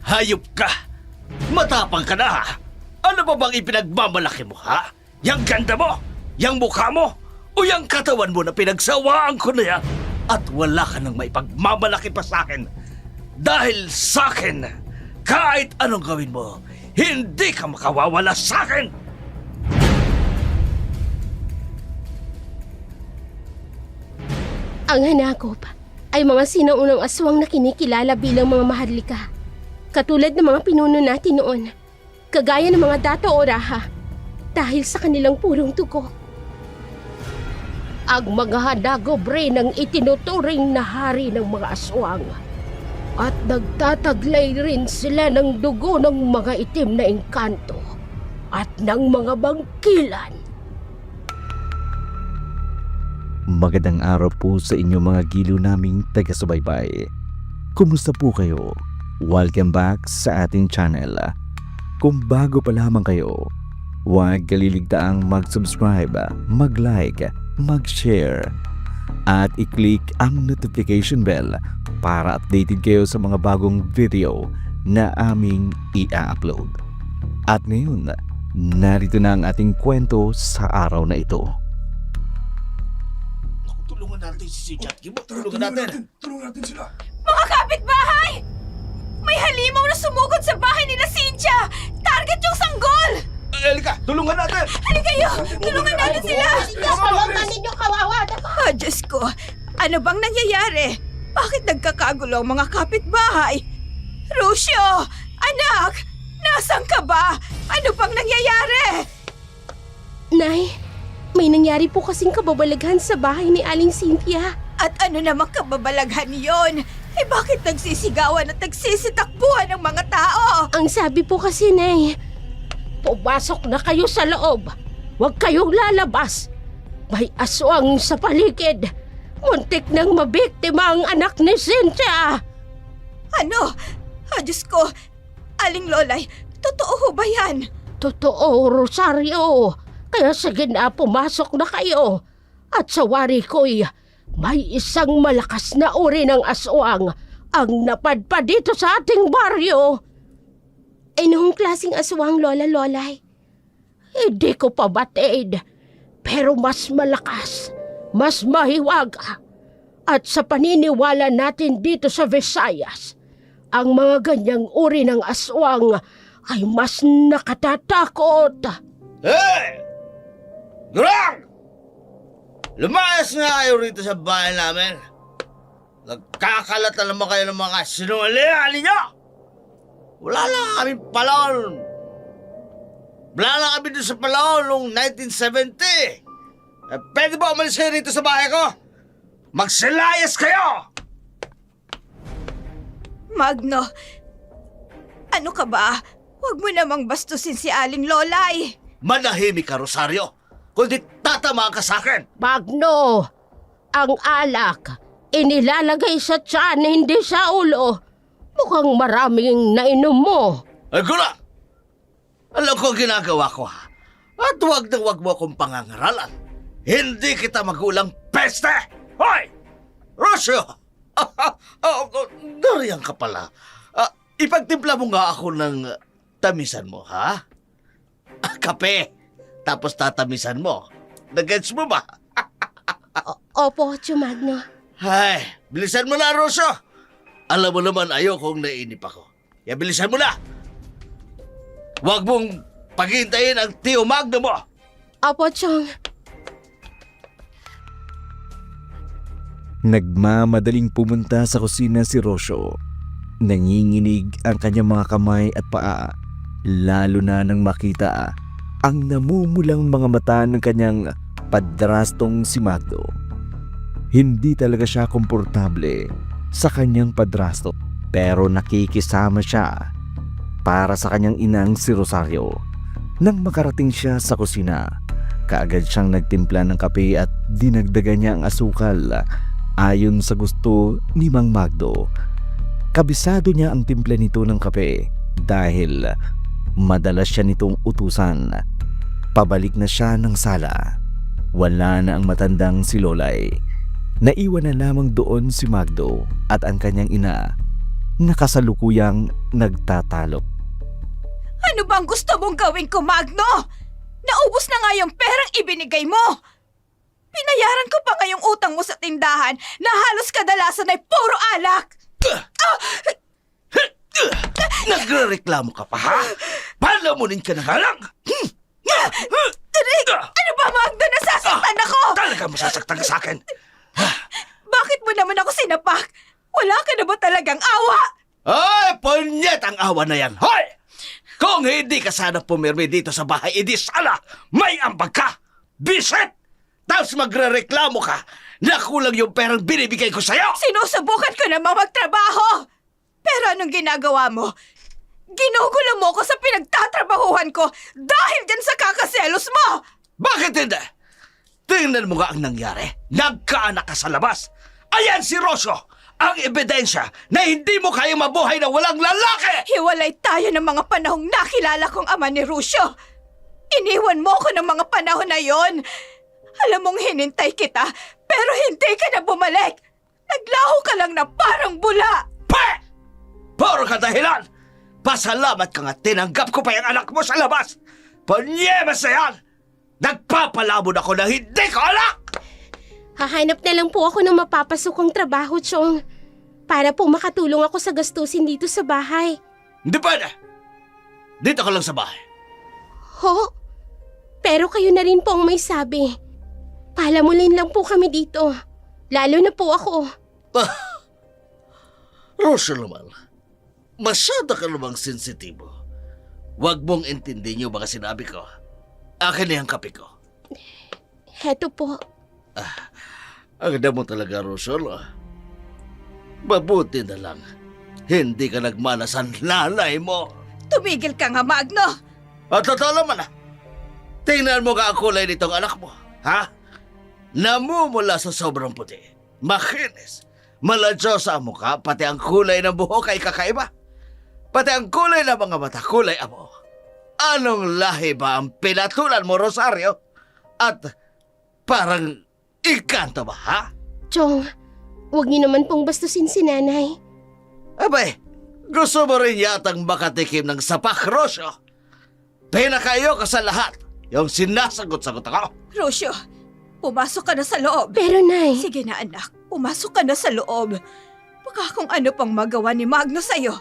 Hayop ka! Matapang ka na ha! Ano ba bang ipinagmamalaki mo ha? Yang ganda mo? Yang mukha mo? O yang katawan mo na pinagsawaan ko na yan? At wala ka nang maipagmamalaki pa sa akin. Dahil sa akin, kahit anong gawin mo, hindi ka makawawala sa akin! Ang hanakop ay mga sinaunang aswang na kinikilala bilang mga maharlika. Katulad ng mga pinuno natin noon. Kagaya ng mga Dato o Raha. Dahil sa kanilang purong tugo. Ang mga hadagobre ng itinuturing na hari ng mga aswang. At nagtataglay rin sila ng dugo ng mga itim na engkanto. At ng mga bangkilan. Magandang araw po sa inyo mga giliw naming taga-subaybay. Kumusta po kayo? Welcome back sa ating channel. Kung bago pa lamang kayo, huwag kaliligtaang mag-subscribe, mag-like, mag-share, at i-click ang notification bell para updated kayo sa mga bagong video na aming i-upload. At ngayon, narito na ang ating kwento sa araw na ito. Tulungan natin si Chat. Tulungan natin. Tulungan natin sila. Mga kapitbahay! May halimaw na sumugod sa bahay nila Cynthia! Target yung sanggol! Elika, tulungan natin! Halika kayo! Tulungan natin sila! Tulungan ninyo, kawawa naman! Diyos ko! Ano bang nangyayari? Bakit nagkakagulo ang mga kapitbahay? Lucio! Anak! Nasaan ka ba? Ano bang nangyayari? Nay, may nangyari po kasing kababalaghan sa bahay ni Aling Cynthia. At ano namang kababalaghan yon? Eh bakit nagsisigawan at nagsisitakbuhan ng mga tao? Ang sabi po kasi, Nay, pumasok na kayo sa loob. Huwag kayong lalabas. May aswang sa paligid. Muntik nang mabiktima ang anak ni Cynthia. Ano? Diyos ko! Aling Lolay, totoo ho ba yan? Totoo, Rosario. Kaya sige na, pumasok na kayo. At sa wari ko'y may isang malakas na uri ng aswang ang napadpad dito sa ating baryo. Anong klaseng aswang, Lola Lolay? Hindi ko pa batid. Pero mas malakas, mas mahiwaga. At sa paniniwala natin dito sa Visayas, ang mga ganyang uri ng aswang ay mas nakatatakot. Hey! Durang! Lumayas nga kayo rito sa bahay namin. Nagkakalata naman kayo ng mga sinungalingan ninyo. Wala lang kami palon. Wala lang kami doon sa palon noong 1970. Pwede ba umalis kayo rito sa bahay ko? Magsilayas kayo! Magno, ano ka ba? Huwag mo namang bastusin si Aling Lolay. Manahimik ka, Rosario. Kundi tatamaan ka sa akin. Magno, ang alak, inilalagay sa tiyan, hindi sa ulo. Mukhang maraming nainom mo. Ay, gula! Alam ko ang ginagawa ko, ha? At huwag na huwag mo akong pangangaralan. Hindi kita magulang peste! Hoy! Rosario! Dariyan ka pala. Ipagtimpla mo nga ako ng tamisan mo, ha? Kape. Tapos tatamisan mo. Nag-gets mo ba? Opo, Tio Magno. Ay, bilisan mo na, Roso. Alam mo naman ayokong nainip ako. Kaya bilisan mo na. Huwag mong paghintayin ang Tio Magno mo. Opo, Chong. Nagmamadaling pumunta sa kusina si Rosyo. Nanginginig ang kanyang mga kamay at paa, lalo na nang makita ang namumulang mga mata ng kanyang padrastong si Magdo. Hindi talaga siya komportable sa kanyang padrasto, pero nakikisama siya para sa kanyang inang si Rosario. Nang makarating siya sa kusina, kaagad siyang nagtimpla ng kape at dinagdagan niya ang asukal ayon sa gusto ni Mang Magdo. Kabisado niya ang timpla nito ng kape dahil madalas siya nitong utusan. Pabalik na siya ng sala. Wala na ang matandang si Lolay. Naiwan na lamang doon si Magdo at ang kanyang ina. na kasalukuyang nagtatalo. Ano bang gusto mong gawin ko, Magno? Naubos na nga yung perang ibinigay mo. Pinayaran ko pa nga yung utang mo sa tindahan na halos kadalasan ay puro alak. Nagrereklamo ka pa, ha? Palamunin ka na nga lang! Rick, ano ba, Magno? Nasasaktan ako! Talaga masasaktan ka sa akin! Bakit mo naman ako sinapak? Wala ka na ba talagang awa? Ay, punyet ang awa na yan! Hoy! Kung hindi ka sana pumirmi dito sa bahay, edi sana may ambag ka! Bisit! Tapos magrereklamo ka na kulang yung perang binibigay ko sa'yo! Sinusubukan ko namang magtrabaho! Pero anong ginagawa mo? Ginugulo mo ko sa pinagtatrabahuhan ko dahil dyan sa kakaselos mo! Bakit hindi? Tingnan mo nga ang nangyari. Nagkaanak ka sa labas. Ayan si Rosyo! Ang ebidensya na hindi mo kayang mabuhay na walang lalaki! Hiwalay tayo ng mga panahong nakilala kong ama ni Rusyo. Iniwan mo ko ng mga panahon na yon. Alam mong hinintay kita, pero hindi ka na bumalik. Naglaho ka lang na parang bula. Pe! Puro ka dahilan! Pasalamat ka nga tinanggap ko pa yung anak mo sa labas! Panyemas na yan! Nagpapalamon ako na hindi ko anak! Hahanap na lang po ako ng mapapasukang trabaho, Chong. Para po makatulong ako sa gastusin dito sa bahay. Hindi pwede! Dito ka lang sa bahay. Ho? Pero kayo na rin po ang may sabi. Palamulin lang po kami dito. Lalo na po ako. Rosyo naman, masyado ka namang sensitibo. Huwag mong intindihin yung mga sinabi ko. Akin na yung kape ko. Heto po. Ang ganda mo talaga, Rosyo. Mabuti na lang. Hindi ka nagmana sa nanay mo. Tumigil ka nga, Magno. At totoo naman tingnan mo ka ang kulay nitong anak mo. Ha? Namumula sa sobrang puti. Makinis. Maladyo sa mukha, pati ang kulay ng buhok ay kakaiba. Pati ang kulay ng mga mata, kulay amo. Anong lahi ba ang pinatulan mo, Rosario? At parang ikanto ba, ha? Chong, huwag niyo naman pong bastusin si nanay. Abay, gusto mo rin yatang makatikim ng sapak, Rosyo? Pinakayo ka sa lahat yung sinasagot-sagot ako. Rusyo, pumasok ka na sa loob. Pero nay, Sige na, anak. Pumasok ka na sa loob. Baka kung ano pang magawa ni Magno sa'yo.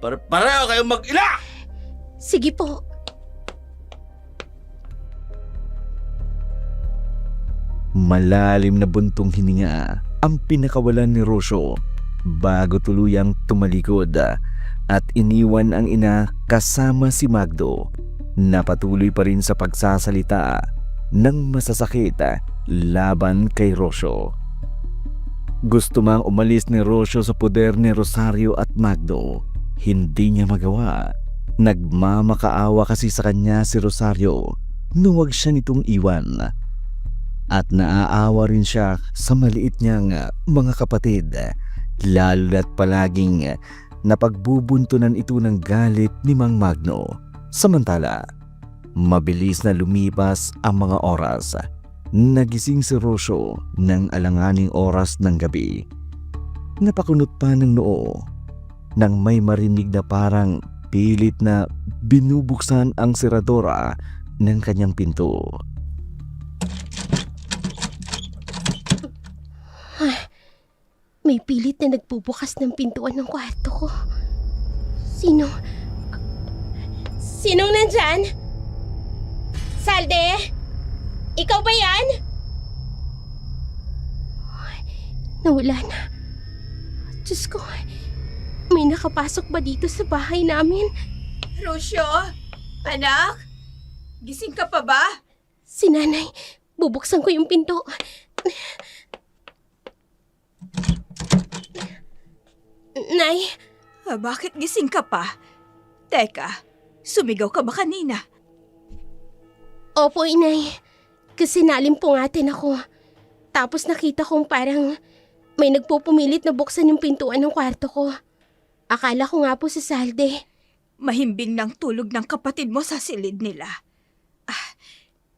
Pareho kayong mag-ina! sige po. Malalim na buntong hininga ang pinakawalan ni Rosyo bago tuluyang tumalikod at iniwan ang ina kasama si Magdo na patuloy pa rin sa pagsasalita ng masasakit laban kay Rosyo. Gusto mang umalis ni Rosyo sa poder ni Rosario at Magdo, hindi niya magawa. Nagmamakaawa kasi sa kanya si Rosario nung wag siya nitong iwan. At naaawa rin siya sa maliit niyang mga kapatid, lalo na't palaging napagbubuntunan ito ng galit ni Mang Magno. Samantala, mabilis na lumipas ang mga oras. Nagising si Rosyo ng alanganing oras ng gabi. Napakunot pa ng noo nang may marinig na parang pilit na binubuksan ang seradora ng kanyang pinto. May pilit na nagbubukas ng pintuan ng kwarto ko. Sino? Sinong nandyan? Salde? Ikaw ba yan? Ay, nawala na. Diyos ko, may nakapasok ba dito sa bahay namin? Rusyo, anak? Gising ka pa ba? Si nanay, bubuksan ko yung pinto. Nay, Bakit gising ka pa? Teka, sumigaw ka ba kanina? opo inay. Kasi nalimpungatan ako. Tapos nakita kong parang may nagpupumilit na buksan yung pintuan ng kwarto ko. Akala ko nga po si Salde. Mahimbing ng tulog ng kapatid mo sa silid nila.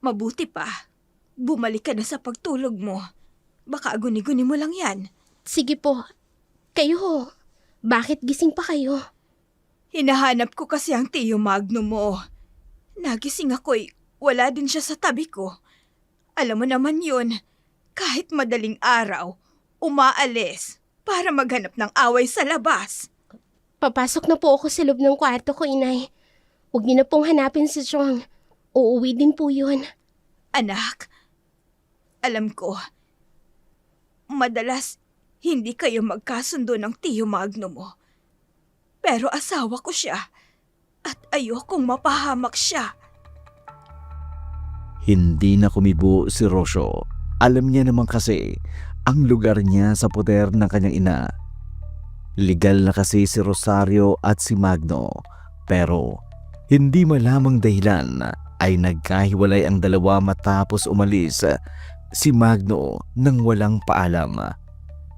Mabuti pa. Bumalik ka na sa pagtulog mo. Baka aguni-guni mo lang yan. Sige po, Kayo, bakit gising pa kayo? Hinahanap ko kasi ang Tio Magno mo. Nagising ako'y wala din siya sa tabi ko. Alam mo naman yun, kahit madaling araw, umaalis para maghanap ng away sa labas. Papasok na po ako sa loob ng kwarto ko, inay. Huwag niyo na pong hanapin si Chong. Uuwi din po yun. Anak, alam ko, madalas hindi kayo magkasundo ng Tio Magno mo. Pero asawa ko siya at ayokong mapahamak siya. Hindi na kumibo si Rosyo. Alam niya naman kasi ang lugar niya sa poder ng kanyang ina. Legal na kasi si Rosario at si Magno, pero hindi malamang dahilan ay nagkahiwalay ang dalawa matapos umalis si Magno nang walang paalam.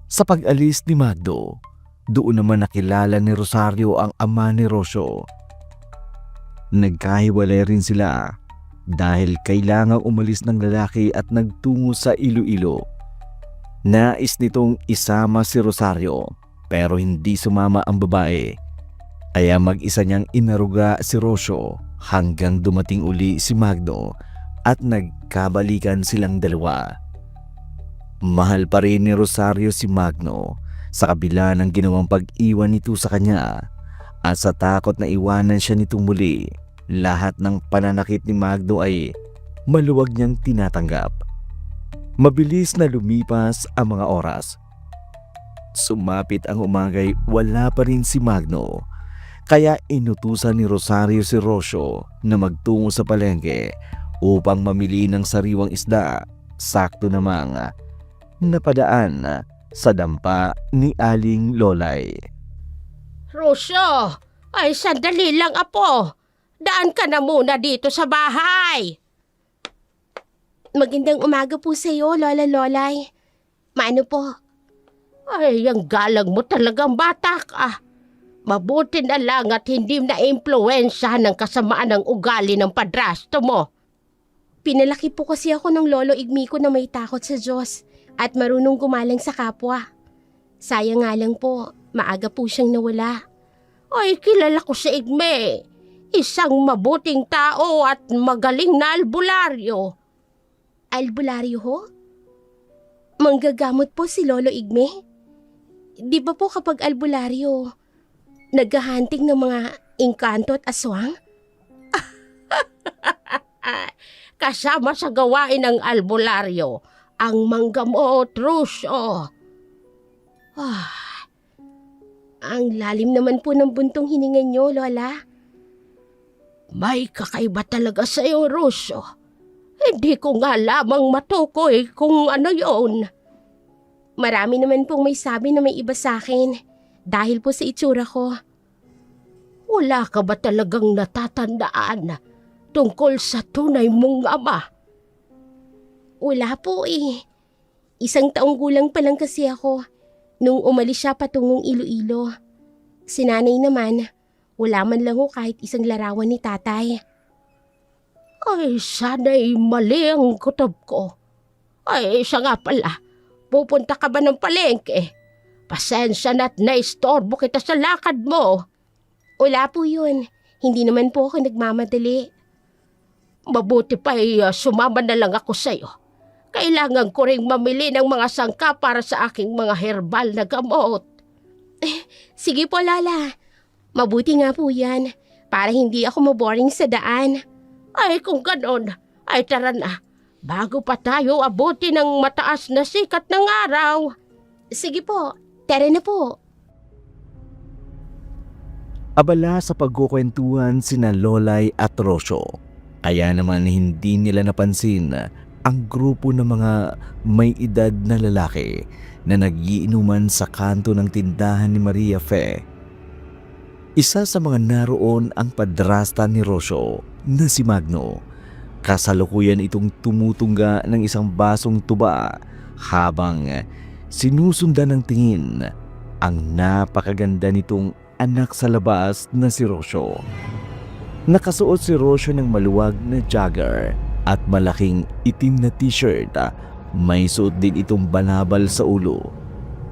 Sa pag-alis ni Magno, doon naman nakilala ni Rosario ang ama ni Rosyo. Nagkahiwalay rin sila dahil kailangang umalis ng lalaki at nagtungo sa Iloilo. Nais nitong isama si Rosario pero hindi sumama ang babae. Kaya mag-isa niyang inaruga si Rosyo hanggang dumating uli si Magno at nagkabalikan silang dalawa. Mahal pa rin ni Rosario si Magno sa kabila ng ginawang pag-iwan nito sa kanya at sa takot na iwanan siya nitong muli. Lahat ng pananakit ni Magno ay maluwag niyang tinatanggap. Mabilis na lumipas ang mga oras. Sumapit ang umagay, wala pa rin si Magno. Kaya inutusan ni Rosario si Rosyo na magtungo sa palengke upang mamili ng sariwang isda. Sakto namang napadaan sa dampa ni Aling Lolay. Rosyo! Ay, sandali lang, apo. Daan ka na muna dito sa bahay. Magandang umaga po sa iyo, Lola Lolay. Maano po? Ay, ang galang mo talagang bata ka. Mabuti na lang at hindi na-impluwensya ng kasamaan ng ugali ng padrasto mo. Pinalaki po kasi ako ng lolo Igmi ko na may takot sa Diyos at marunong gumalang sa kapwa. Sayang nga lang po, maaga po siyang nawala. Ay, kilala ko si Igme. Isang mabuting tao at magaling na albularyo. Albularyo ho? Manggagamot po si Lolo Igme? Di ba po kapag albularyo, naghahunting ng mga engkanto at aswang? Kasama sa gawain ng albularyo, ang manggamot, Rosyo. Ang lalim naman po ng buntong hininga niyo, Lola. May kakaiba talaga sa iyo, Rosyo. Hindi ko nga lamang matukoy kung ano yon. Marami naman pong may sabi na may iba sa akin dahil po sa itsura ko. Wala ka ba talagang natatandaan tungkol sa tunay mong ama? Wala po eh. 1 taong gulang pa lang kasi ako nung umalis siya patungong Iloilo. Si nanay naman, wala man lang ho kahit isang larawan ni tatay. Ay, sana'y mali ang kutob ko. Ay, siya nga pala, pupunta ka ba ng palengke? Pasensya na't naistorbo kita sa lakad mo. Wala po yun. Hindi naman po ako nagmamadali. Mabuti pa sumama na lang ako sa'yo. Kailangan ko ring mamili ng mga sangka para sa aking mga herbal na gamot. Sige po, Lala. Mabuti nga po yan, para hindi ako maboring sa daan. Ay, kung ganon, ay tara na, bago pa tayo abuti ng mataas na sikat ng araw. Sige po, tara na po. Abala sa pagkukwentuhan sina Lolay at Rosyo. Kaya naman hindi nila napansin ang grupo ng mga may edad na lalaki na nagiinuman sa kanto ng tindahan ni Maria Fe. Isa sa mga naroon ang padrasta ni Rosyo na si Magno. Kasalukuyan itong tumutungga ng isang basong tuba habang sinusundan ng tingin ang napakaganda nitong anak sa labas na si Rosyo. Nakasuot si Rosyo ng maluwag na jogger at malaking itim na t-shirt. May suot din itong banabal sa ulo.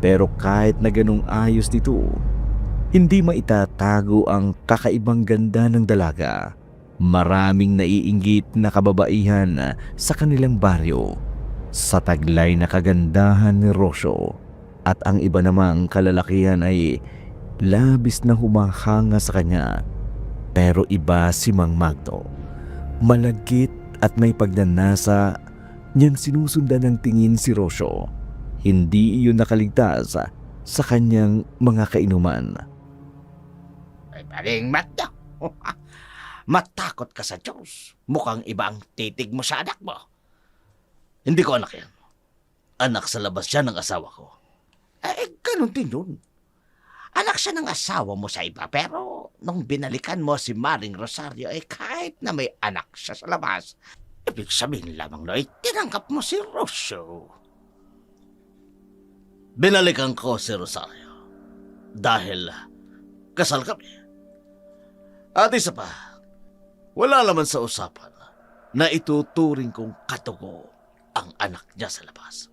Pero kahit na ganung ayos nito, hindi maitatago ang kakaibang ganda ng dalaga. Maraming naiinggit na kababaihan sa kanilang baryo sa taglay na kagandahan ni Rosyo, at ang iba namang kalalakihan ay labis na humahanga sa kanya. Pero iba si Mang Magno. Malagkit at may pagnanasa niyang sinusundan ng tingin si Rosyo. Hindi iyon nakaligtas sa kanyang mga kainuman. Ay, paring Magno. Matakot ka sa Diyos. Mukhang iba ang titig mo sa anak mo. Hindi ko anak yan. Anak sa labas siya ng asawa ko. Ganun din yun. Anak siya ng asawa mo sa iba, pero nung binalikan mo si Maring Rosario, kahit na may anak siya sa labas, ibig sabihin lamang na tinanggap mo si Rosyo. Binalikan ko si Rosario dahil kasal kami. At isa pa, wala naman sa usapan na ituturing kong katugo ang anak niya sa labas.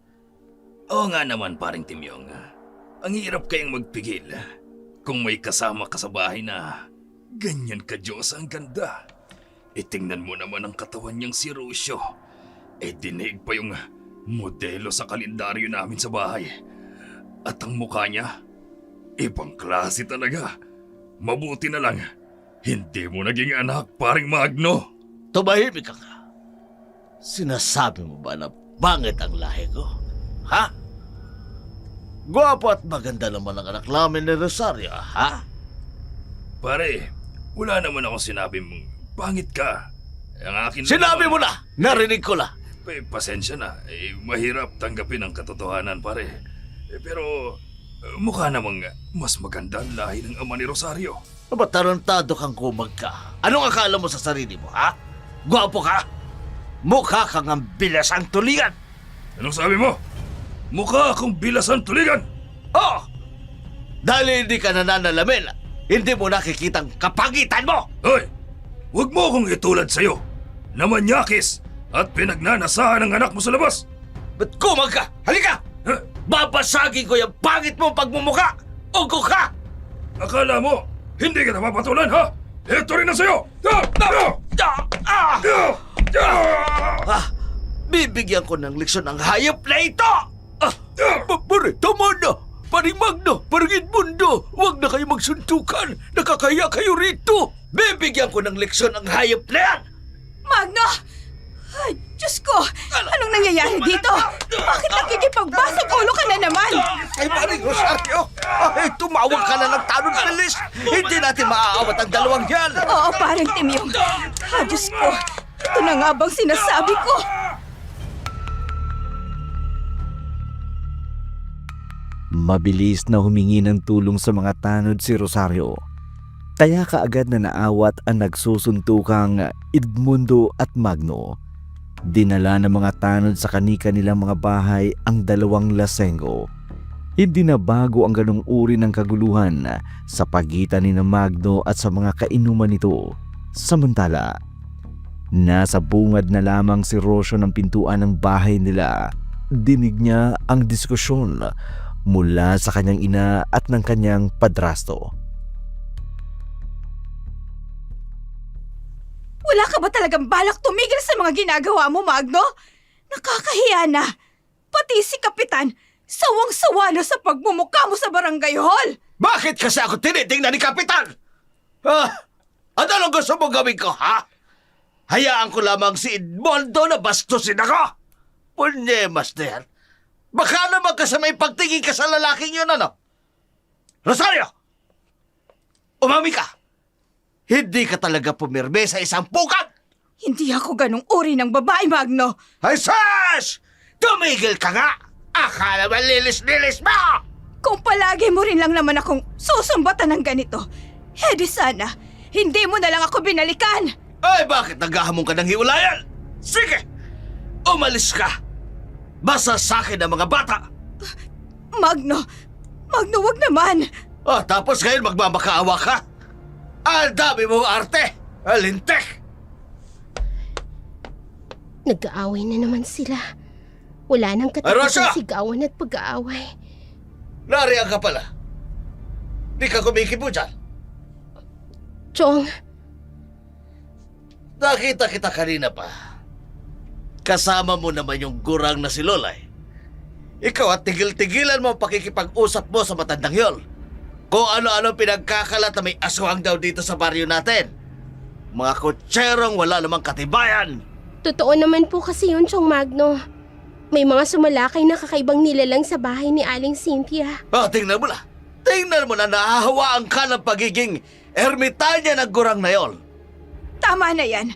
Oo nga naman, paring Timyong. Ang hirap kayang magpigil kung may kasama ka sa bahay na ganyan ka, Diyos, ang ganda. Tingnan mo naman ang katawan niyang si Rosyo. Dinig pa yung modelo sa kalendaryo namin sa bahay. At ang mukha niya, ibang klase talaga. Mabuti na lang, hindi mo naging anak, paring Magno. Tumahimik ka nga. Sinasabi mo ba na pangit ang lahi ko? Ha? Gwapo at maganda naman ang anak namin ni Rosario, ha? Pare, wala naman akong sinabing pangit ka. Ang akin Sinabi mo na! Narinig ko na! Pasensya na. Mahirap tanggapin ang katotohanan, pare. Pero mukha namang mas maganda ang lahi ng ama ni Rosario. Aba, tarantado kang kumag ka. Anong akala mo sa sarili mo, ha? Gwapo ka? Mukha kang ang bilasang tulingan! Anong sabi mo? Mukha akong bilasang tulingan! Oh! Dahil hindi ka nananalamin, hindi mo nakikitang kapagitan mo! Hoy! Huwag mo akong itulad sa'yo na manyakis at pinagnanasahan ng anak mo sa labas! Ba't kumag ka? Halika! Huh? Babasagin ko yung pangit mong pagmumuka! Ugo ka! Akala mo, hindi ka napapatulan, ha? Ito rin na sa'yo! Bibigyan ko ng leksyon ang hayop na ito! Pare, tama na! Paring Magno, paring Edmundo, huwag na kayo magsuntukan! Nakakaya kayo rito! Bibigyan ko ng leksyon ang hayop na yan! Magno! Ay, Diyos ko! Anong nangyayari dito? Bakit nakikipagbasag ulo ka na naman? Ay, Maring Rosario! Ay, tumawag ka na ng tanong bilis! Hindi natin maaawat ang dalawang yan! Oo, parang Timyong. Diyos ko! Ito na nga bang sinasabi ko? Mabilis na humingi ng tulong sa mga tanod si Rosario. Kaya kaagad na naawat ang nagsusuntukang Edmundo at Magno. Dinala ng mga tanod sa kani-kanilang mga bahay ang dalawang lasenggo. Hindi na bago ang ganong uri ng kaguluhan sa pagitan ni Magno at sa mga kainuman nito. Samantala, nasa bungad na lamang si Rosyo ng pintuan ng bahay nila. Dinig niya ang diskusyon mula sa kanyang ina at ng kanyang padrasto. Wala ka ba talagang balak tumigil sa mga ginagawa mo, Magno? Nakakahiya na. Pati si Kapitan, sawang-sawa na sa pagmumukha mo sa barangay hall. Bakit kasi ako tinitingnan ni Kapitan? Anong gusto mong gawin ko, ha? Hayaan ko lamang si Edmundo na bastusin ako? Punyemas na yan. Baka naman kasi may pagtingin ka sa lalaking yun, ano? Rosario! Umami ka! Hindi ka talaga pumirme sa isang pukat! Hindi ako ganong uri ng babae, Magno. Ay, sus! Tumigil ka nga! Akala ba lilis-lilis mo? Kung palagi mo rin lang naman akong susumbatan ng ganito, di sana, hindi mo na lang ako binalikan. Ay, bakit naghahamon ka ng hiwalayan? Sige! Umalis ka! Basta sa akin ang mga bata! Magno, wag naman. Tapos ngayon magmamakaawa ka? Ang dami mong arte! Alintek! Nag-aaway na naman sila. Wala nang Rosa! katapos sigawan at pag-aaway. Nariyan ka pala. Di ka kumikibo dyan. Chong, Nakita kita kanina pa. Kasama mo naman yung gurang na si Lolay. Ikaw at tigil-tigilan mo ang pakikipag-usap mo sa matandang yol. Kung ano-ano pinagkakalat na may aswang daw dito sa baryo natin. Mga kutserong wala namang katibayan. totoo naman po kasi yun, Chong Magno. May mga sumalakay na kakaibang nilalang sa bahay ni Aling Cynthia. Tingnan mo na. Tingnan mo na nahahawaan ka ng pagiging ermitanya ng gurang na yol. Tama na yan.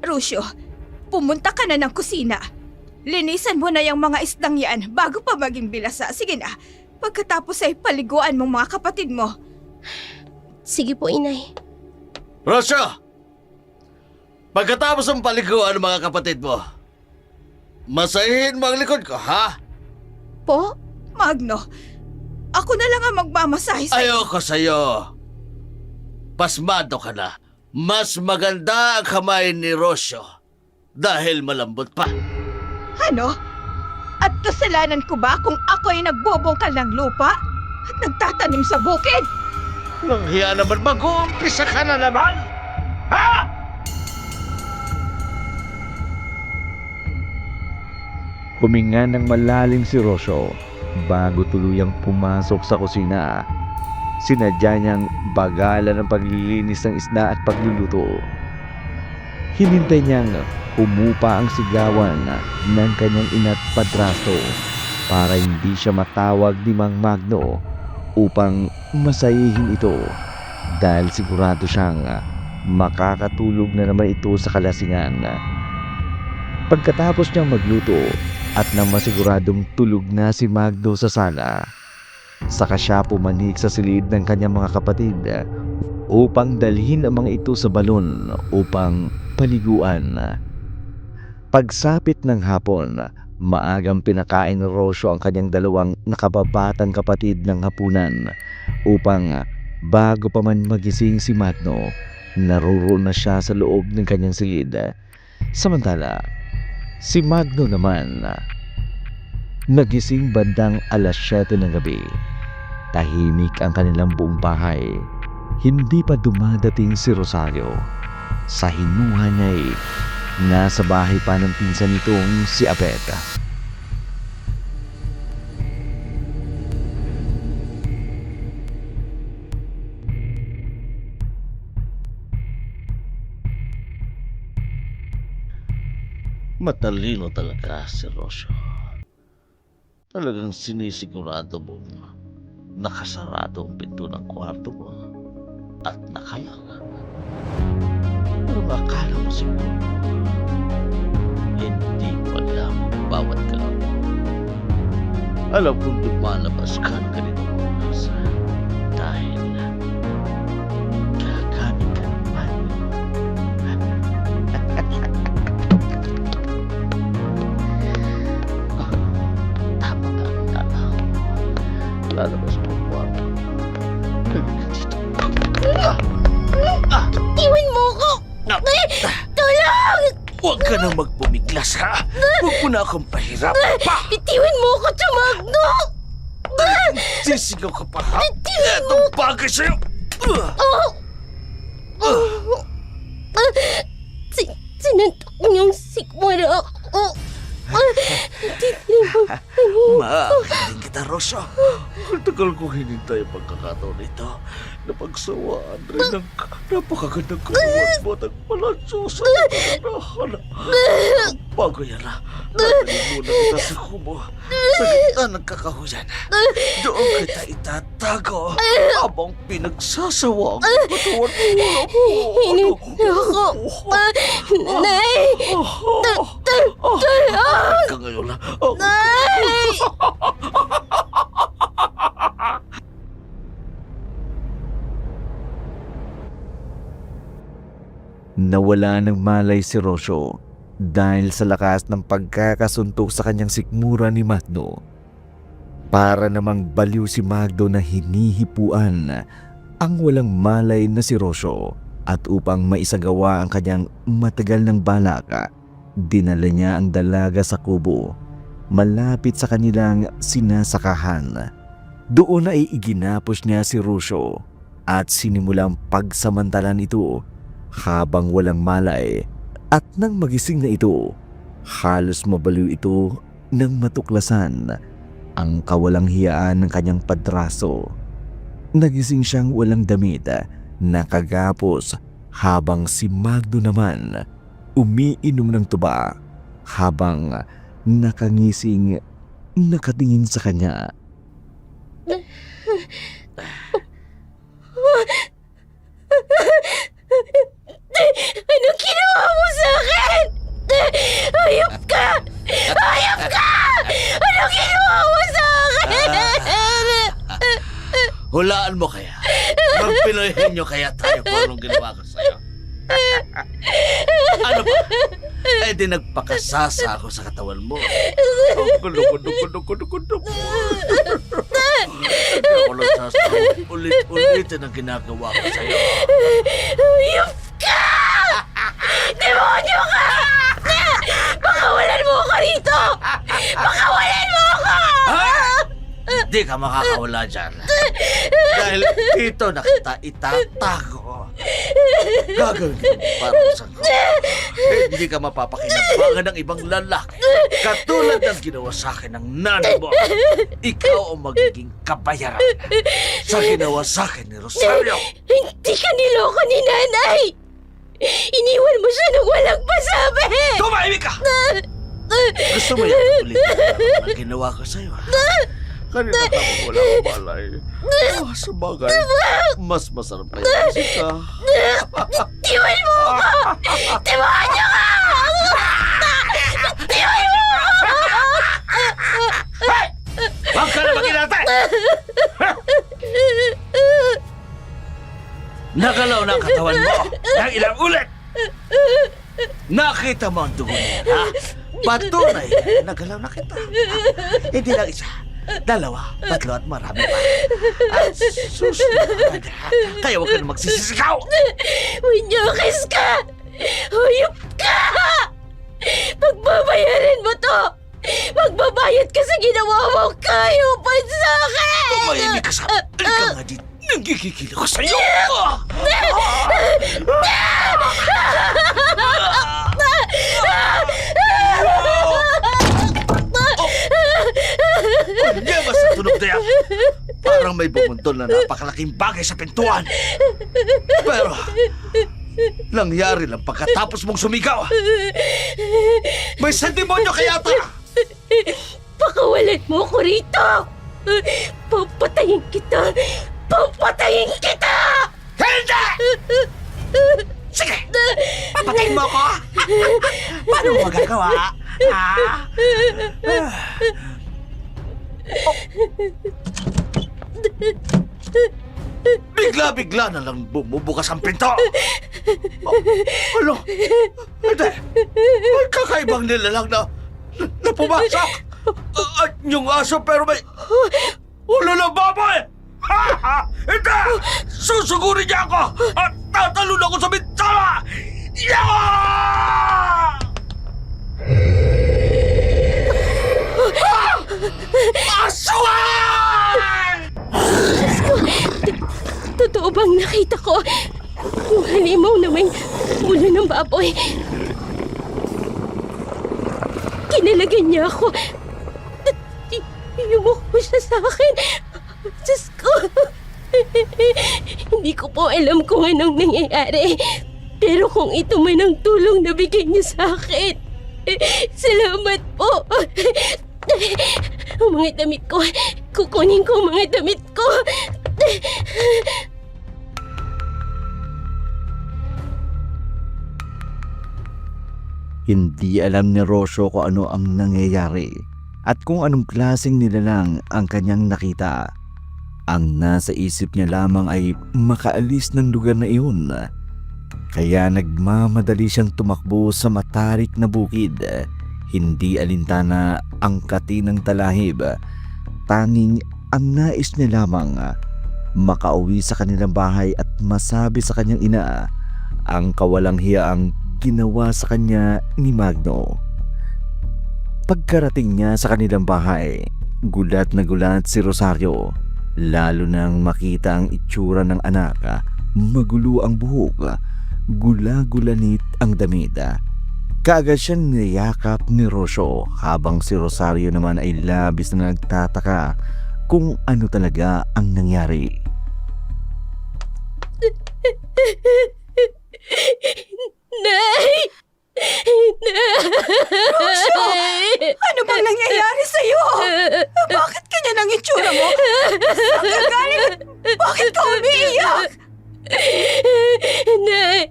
Rusyo, pumunta ka na ng kusina. Linisan mo na yung mga isdang yan bago pa maging bilasa. Sige na. Pagkatapos ay paliguan mong mga kapatid mo. Sige po, Inay. Rosyo! Pagkatapos ng paliguan ng mga kapatid mo, masahihin mo ang likod ko, ha? Po? Magno, ako na lang ang magmamasahe sa'yo. Ayoko sa'yo. Pasmado ka na. Mas maganda ang kamay ni Rosyo dahil malambot pa. Ano? At kasalanan ko ba kung ako ay nagbubungkal ng lupa at nagtatanim sa bukid? Nang hiya naman, mag-uumpisa ka na naman! Ha? Huminga ng malalim si Rosyo bago tuluyang pumasok sa kusina. Sinadya niyang bagalan ang paglilinis ng isda at pagluluto. Hinintay niyang umupa ang sigawan ng kanyang ina't padrasto para hindi siya matawag ni Mang Magno upang masayihin ito dahil sigurado siyang makakatulog na naman ito sa kalasingan. Pagkatapos niyang magluto at nang masiguradong tulog na si Magno sa sala, saka siya pumanik sa silid ng kanyang mga kapatid upang dalhin ang mga ito sa balon upang paliguan. Pagsapit ng hapon, maagang pinakain ni Rosyo ang kanyang dalawang nakababatang kapatid ng hapunan upang bago pa man magising si Magno, naroon na siya sa loob ng kanyang silid. Samantala, si Magno naman nagising bandang 7:00 ng gabi. Tahimik ang kanilang buong bahay. Hindi pa dumadating si Rosario. Sa hinuha niya nasa bahay pa ng pinsan nitong si Abet. Matalino talaga si Rosyo. Talagang sinisigurado mo nakasarado ang pinto ng kwarto mo at nakalang. Pero akala mo siguro hindi mo alam ang bawat galaw mo. Alam kong lumalabas ka ng ganitong oras dahil gagamit ka naman. Tama ka ang tanaw. Lalabas mo ang kwarto. Halika dito. Iwan mo ko! Tulong! Huwag ka nang magpumiglas, ha? Huwag mo na akong pahirapan pa! Bitiwan mo ko, Chong Magno! Sisigaw ka pa, ha? Itong bagay sa'yo! Sinuntok niyong sikmura ako. Maaakitin kita, Rosyo. Ang tagal kong hinintay ang pagkakataon nito. Napagsawaan rin ang napakagandang katawan mo at ang palansusan na pagkanahanap. Bago yan na, dadalhin muna kita sa kubo. Sa gitna ng kakahuyan. Doon kita itatago habang pinagsasawa ang katawan mo. Hinintay ako. Nay! Hanggang ngayon na. Nay! Nawala ng malay si Rosyo dahil sa lakas ng pagkakasuntok sa kanyang sikmura ni Magno. Para namang baliw si Magno na hinihipuan ang walang malay na si Rosyo, at upang maisagawa ang kanyang matagal ng balak, dinala niya ang dalaga sa kubo malapit sa kanilang sinasakahan. Doon ay iginapos niya si Rusyo at sinimulang pagsamantalan ito habang walang malay. At nang magising na ito, halos mabaliw ito nang matuklasan ang kawalang hiyaan ng kanyang padraso. Nagising siyang walang damit, nakagapos, habang si Magno naman umiinom ng tuba habang nakangising nakatingin sa kanya. Anong ginawa mo sa akin? Hayop ka! Hayop ka! Anong ginawa mo sa akin? Hulaan mo kaya. Magpinoyhin nyo kaya tayo kung anong ginawa ko sa'yo. Ano ba? Eh di nagpakasasa ako sa katawan mo. Ang kulo-kulo-kulo-kulo-kulo mo. Hindi ako nagsasawa. Ulit-ulitin ang ginagawa ko sa'yo. Hayop ka! Demonyo ka! Pakawalan mo ako rito! Pakawalan mo ako! Di ka makakawala dyan. Dahil dito na kita itatago. Gagawin kita parusa ko. Hindi ka mapapakinabangan ng ibang lalaki. Katulad ng ginawa sa akin ng nanay mo. Ikaw ang magiging kabayaran sa ginawa sa akin ni Rosario. Hindi ka niloko ni nanay! Iniwan mo siya nang walang pasabi! Tumahimik ka! Gusto mo yan ulit ang ginawa ko sa'yo, ha? Kanina ka mo wala akong malay. Sa bagay, mas masarap pa yung musika. Tiwan mo ako! Demonyo ka! Tiwan mo ako! Hey! Huwag ka na mag-inate! Nagalaw na ang katawan mo ng ilang ulit! Nakita mo ang dugo niya, ha? Patunay, nagalaw na kita. Hindi lang isa, dalawa, tatlo at marami pa. At susunod, kaya huwag ka na magsisisigaw! Winyakis ka! Hayop ka! Pagbabayaran mo to! Magbabayad ka sa ginawa mong kayupan sa akin! Tumahimik ka sa... Ika nga dito, nanggigigil ako sa'yo! Hindi ba sa tunog na yan? Parang may bumuntol na napakalaking bagay sa pintuan. Pero, nangyari lang pagkatapos mong sumigaw. May sandemonyo kaya ta! Pakawalan mo ko rito! Papatayin kita! Papatayin kita! Hindi! Sige! Papatayin mo ako! Paano mo magagawa? Ha? Bigla-bigla na lang bumubukas ang pinto. Ano? Hindi. May kakaibang nilalang na pumasok. At yung aso pero may ulo ng baboy. Hindi! Susugurin niya ako at tatalon ako sa bintana! Yeah! Aswang! Totoo bang nakita ko yung halimaw na may ulo ng baboy? Kinalagyan niya ako. Yumuko siya sa akin. Diyos ko. Hindi ko po alam kung anong nangyayari. Pero kung ito man ang tulong na bigay niya sa akin, salamat po. Ang mga damit ko. Kukunin ko ang mga damit ko. Hindi alam ni Rosyo kung ano ang nangyayari at kung anong klaseng nilalang ang kanyang nakita. Ang nasa isip niya lamang ay makaalis ng lugar na iyon. Kaya nagmamadali siyang tumakbo sa matarik na bukid. Hindi alintana ang katinang talahib. Tanging ang nais niya lamang makauwi sa kanilang bahay at masabi sa kanyang ina ang kawalang hiyaang ginawa sa kanya ni Magno. Pagkarating niya sa kanilang bahay, gulat na gulat si Rosario. Lalo nang makita ang itsura ng anak, magulo ang buhok, gula-gulanit ang damit. Kaagad siyang niyakap ni Rocio habang si Rosario naman ay labis na nagtataka kung ano talaga ang nangyari. Nay! Rocio! Ano bang nangyayari sa'yo? Bakit ganyan ang itsura mo? Saan ka galing? Bakit ka umiiyak? Nay!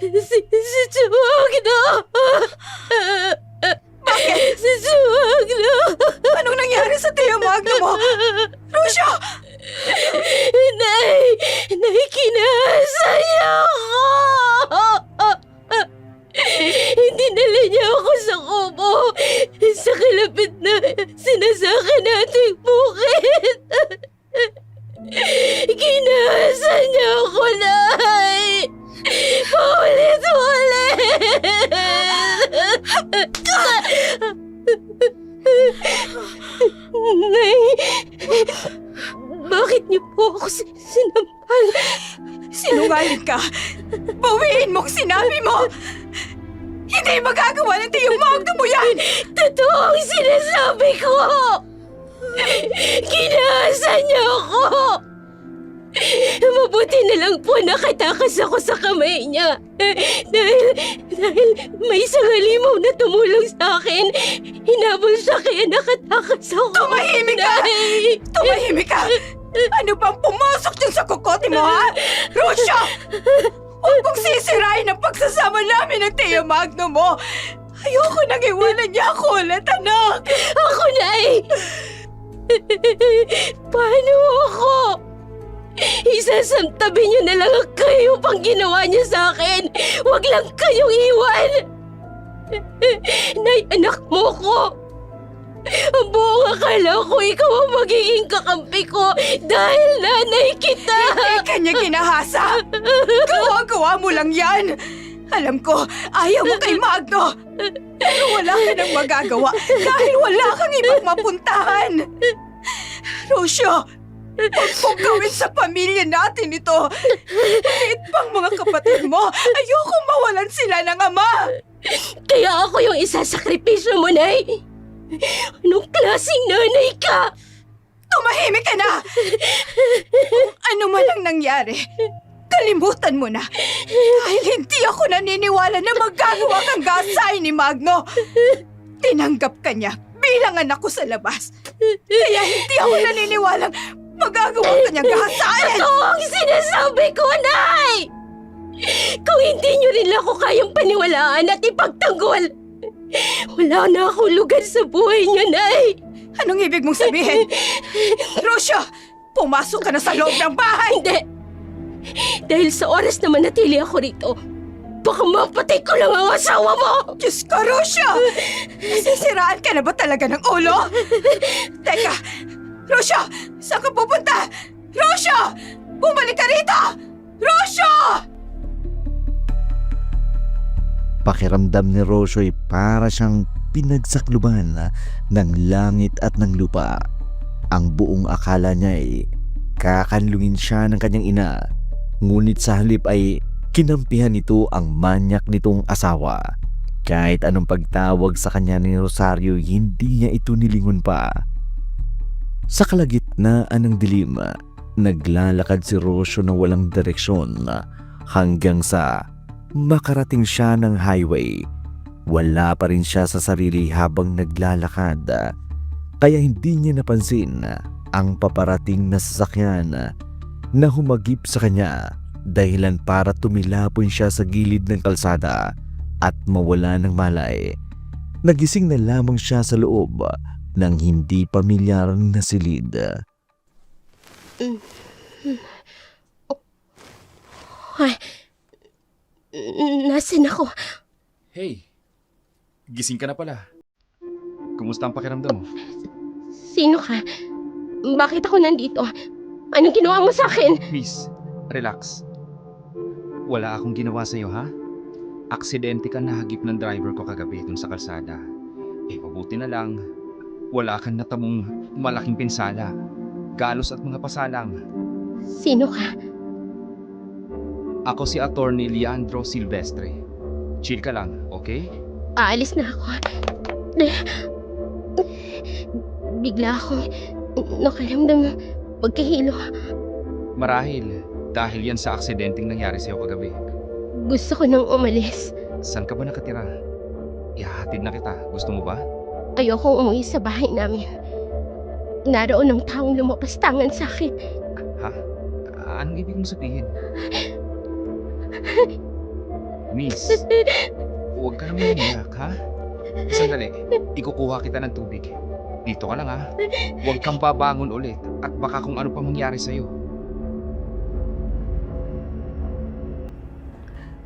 Si Chuwagno! Bakit? Si Chuwagno! Anong nangyari sa Tio Magno mo? Rocio! Nay! Nay, kinasa niya ako! Dinala niya ako sa kubo sa kalapit na sinasaka nating bukid. Kinasa niya ako, Nay! Paulit-ulit! Nay, bakit niyo po ako sinampal? Sinungaling ka! Bawiin mo'ng sinabi mo! Hindi magagawa ng Tio Magno mo yan! Totoo ang sinasabi ko! Kinasa niya ako! Mabuti na lang po nakatakas ako sa kamay niya. Dahil may isang halimaw na tumulong sa akin. Hinabol siya kaya nakatakas ako. Tumahimik ka! Tumahimik ka! Ano bang pumasok dyan sa kokote mo, ha? Rocio! Huwag mong sisirain ang pagsasama namin ng Tio Magno mo! Ayoko nang iwanan niya ako ulit, anak! Ako, Nay! Paano ako? Isasantabi niyo na lang ang kayo pang ginawa niyo sa akin. Huwag lang kayong iwan. Nay, anak mo ko. Ang buong akala ko ikaw ang magiging kakampi ko dahil nanay kita. Hindi ka niya ginahasa! Gawa-gawa mo lang yan! Alam ko, ayaw mo kay Magno! Pero wala ka nang magagawa dahil wala kang ibang mapuntahan! Rocio, huwag mong gawin sa pamilya natin ito! Maliit pang mga kapatid mo, ayoko mawalan sila ng ama! Kaya ako yung isasakripisyo mo, Nay. Anong klaseng nanay ka? Tumahimik ka na! Kung ano man ang nangyari, kalimutan mo na. Dahil hindi ako naniniwala na magagawa kang gasay ni Magno. Tinanggap ka niya bilang anak ko sa labas. Kaya hindi ako naniniwalang magagawa ka niyang gahasain. Ito ang sinasabi ko, Nay! Kung hindi niyo rin ako kayang paniwalaan at ipagtanggol, wala na akong lugar sa buhay niyo, Nay! Anong ibig mong sabihin? Rocio, pumasok ka na sa loob ng bahay! Hindi! Dahil sa oras na manatili ako rito, baka mapatay ko lang ang asawa mo! Diyos ko, Rocio! Nasisiraan ka na ba talaga ng ulo? Teka, Rocio, saan ka pupunta? Rocio! Bumalik ka rito! Rocio! Pakiramdam ni Rocio ay para siyang pinagsakluban ng langit at ng lupa. Ang buong akala niya ay kakanlungin siya ng kanyang ina. Ngunit sa halip ay kinampihan nito ang manyak nitong asawa. Kahit anong pagtawag sa kanya ni Rosario, hindi niya ito nilingon pa. Sa kalagitnaan ng dilim, naglalakad si Rocio na walang direksyon hanggang sa makarating siya ng highway. Wala pa rin siya sa sarili habang naglalakad, kaya hindi niya napansin ang paparating na sasakyan na humagip sa kanya, dahilan para tumilapon siya sa gilid ng kalsada at mawala ng malay. Nagising na lamang siya sa loob ng hindi pamilyar na silid. Ay, nasan ako? Hey, gising ka na pala. Kumusta ang pakiramdam mo? Sino ka? Bakit ako nandito? Anong ginawa mo sa akin? Miss, relax. Wala akong ginawa sa'yo, ha? Aksidente ka nahagip ng driver ko kagabi dun sa kalsada. Mabuti na lang. Wala kang natamong malaking pinsala, galos at mga pasalang. Sino ka? Ako si Attorney Leandro Silvestre. Chill ka lang, okay? Aalis na ako. Bigla akong nakaramdam pagkahilo. Marahil, dahil yan sa aksidenteng nangyari sa'yo kagabi. Gusto ko nang umalis. Saan ka ba nakatira? Ihahatid na kita. Gusto mo ba? Ayokong umuwi sa bahay namin. Naroon ang taong lumapastangan sa akin. Ha? Anong ibig mong sabihin? Miss, huwag ka naman umiyak, ha? Sandali, ikukuha kita ng tubig. Dito ka lang, ha? Huwag kang babangon ulit at baka kung ano pa mangyari sa'yo.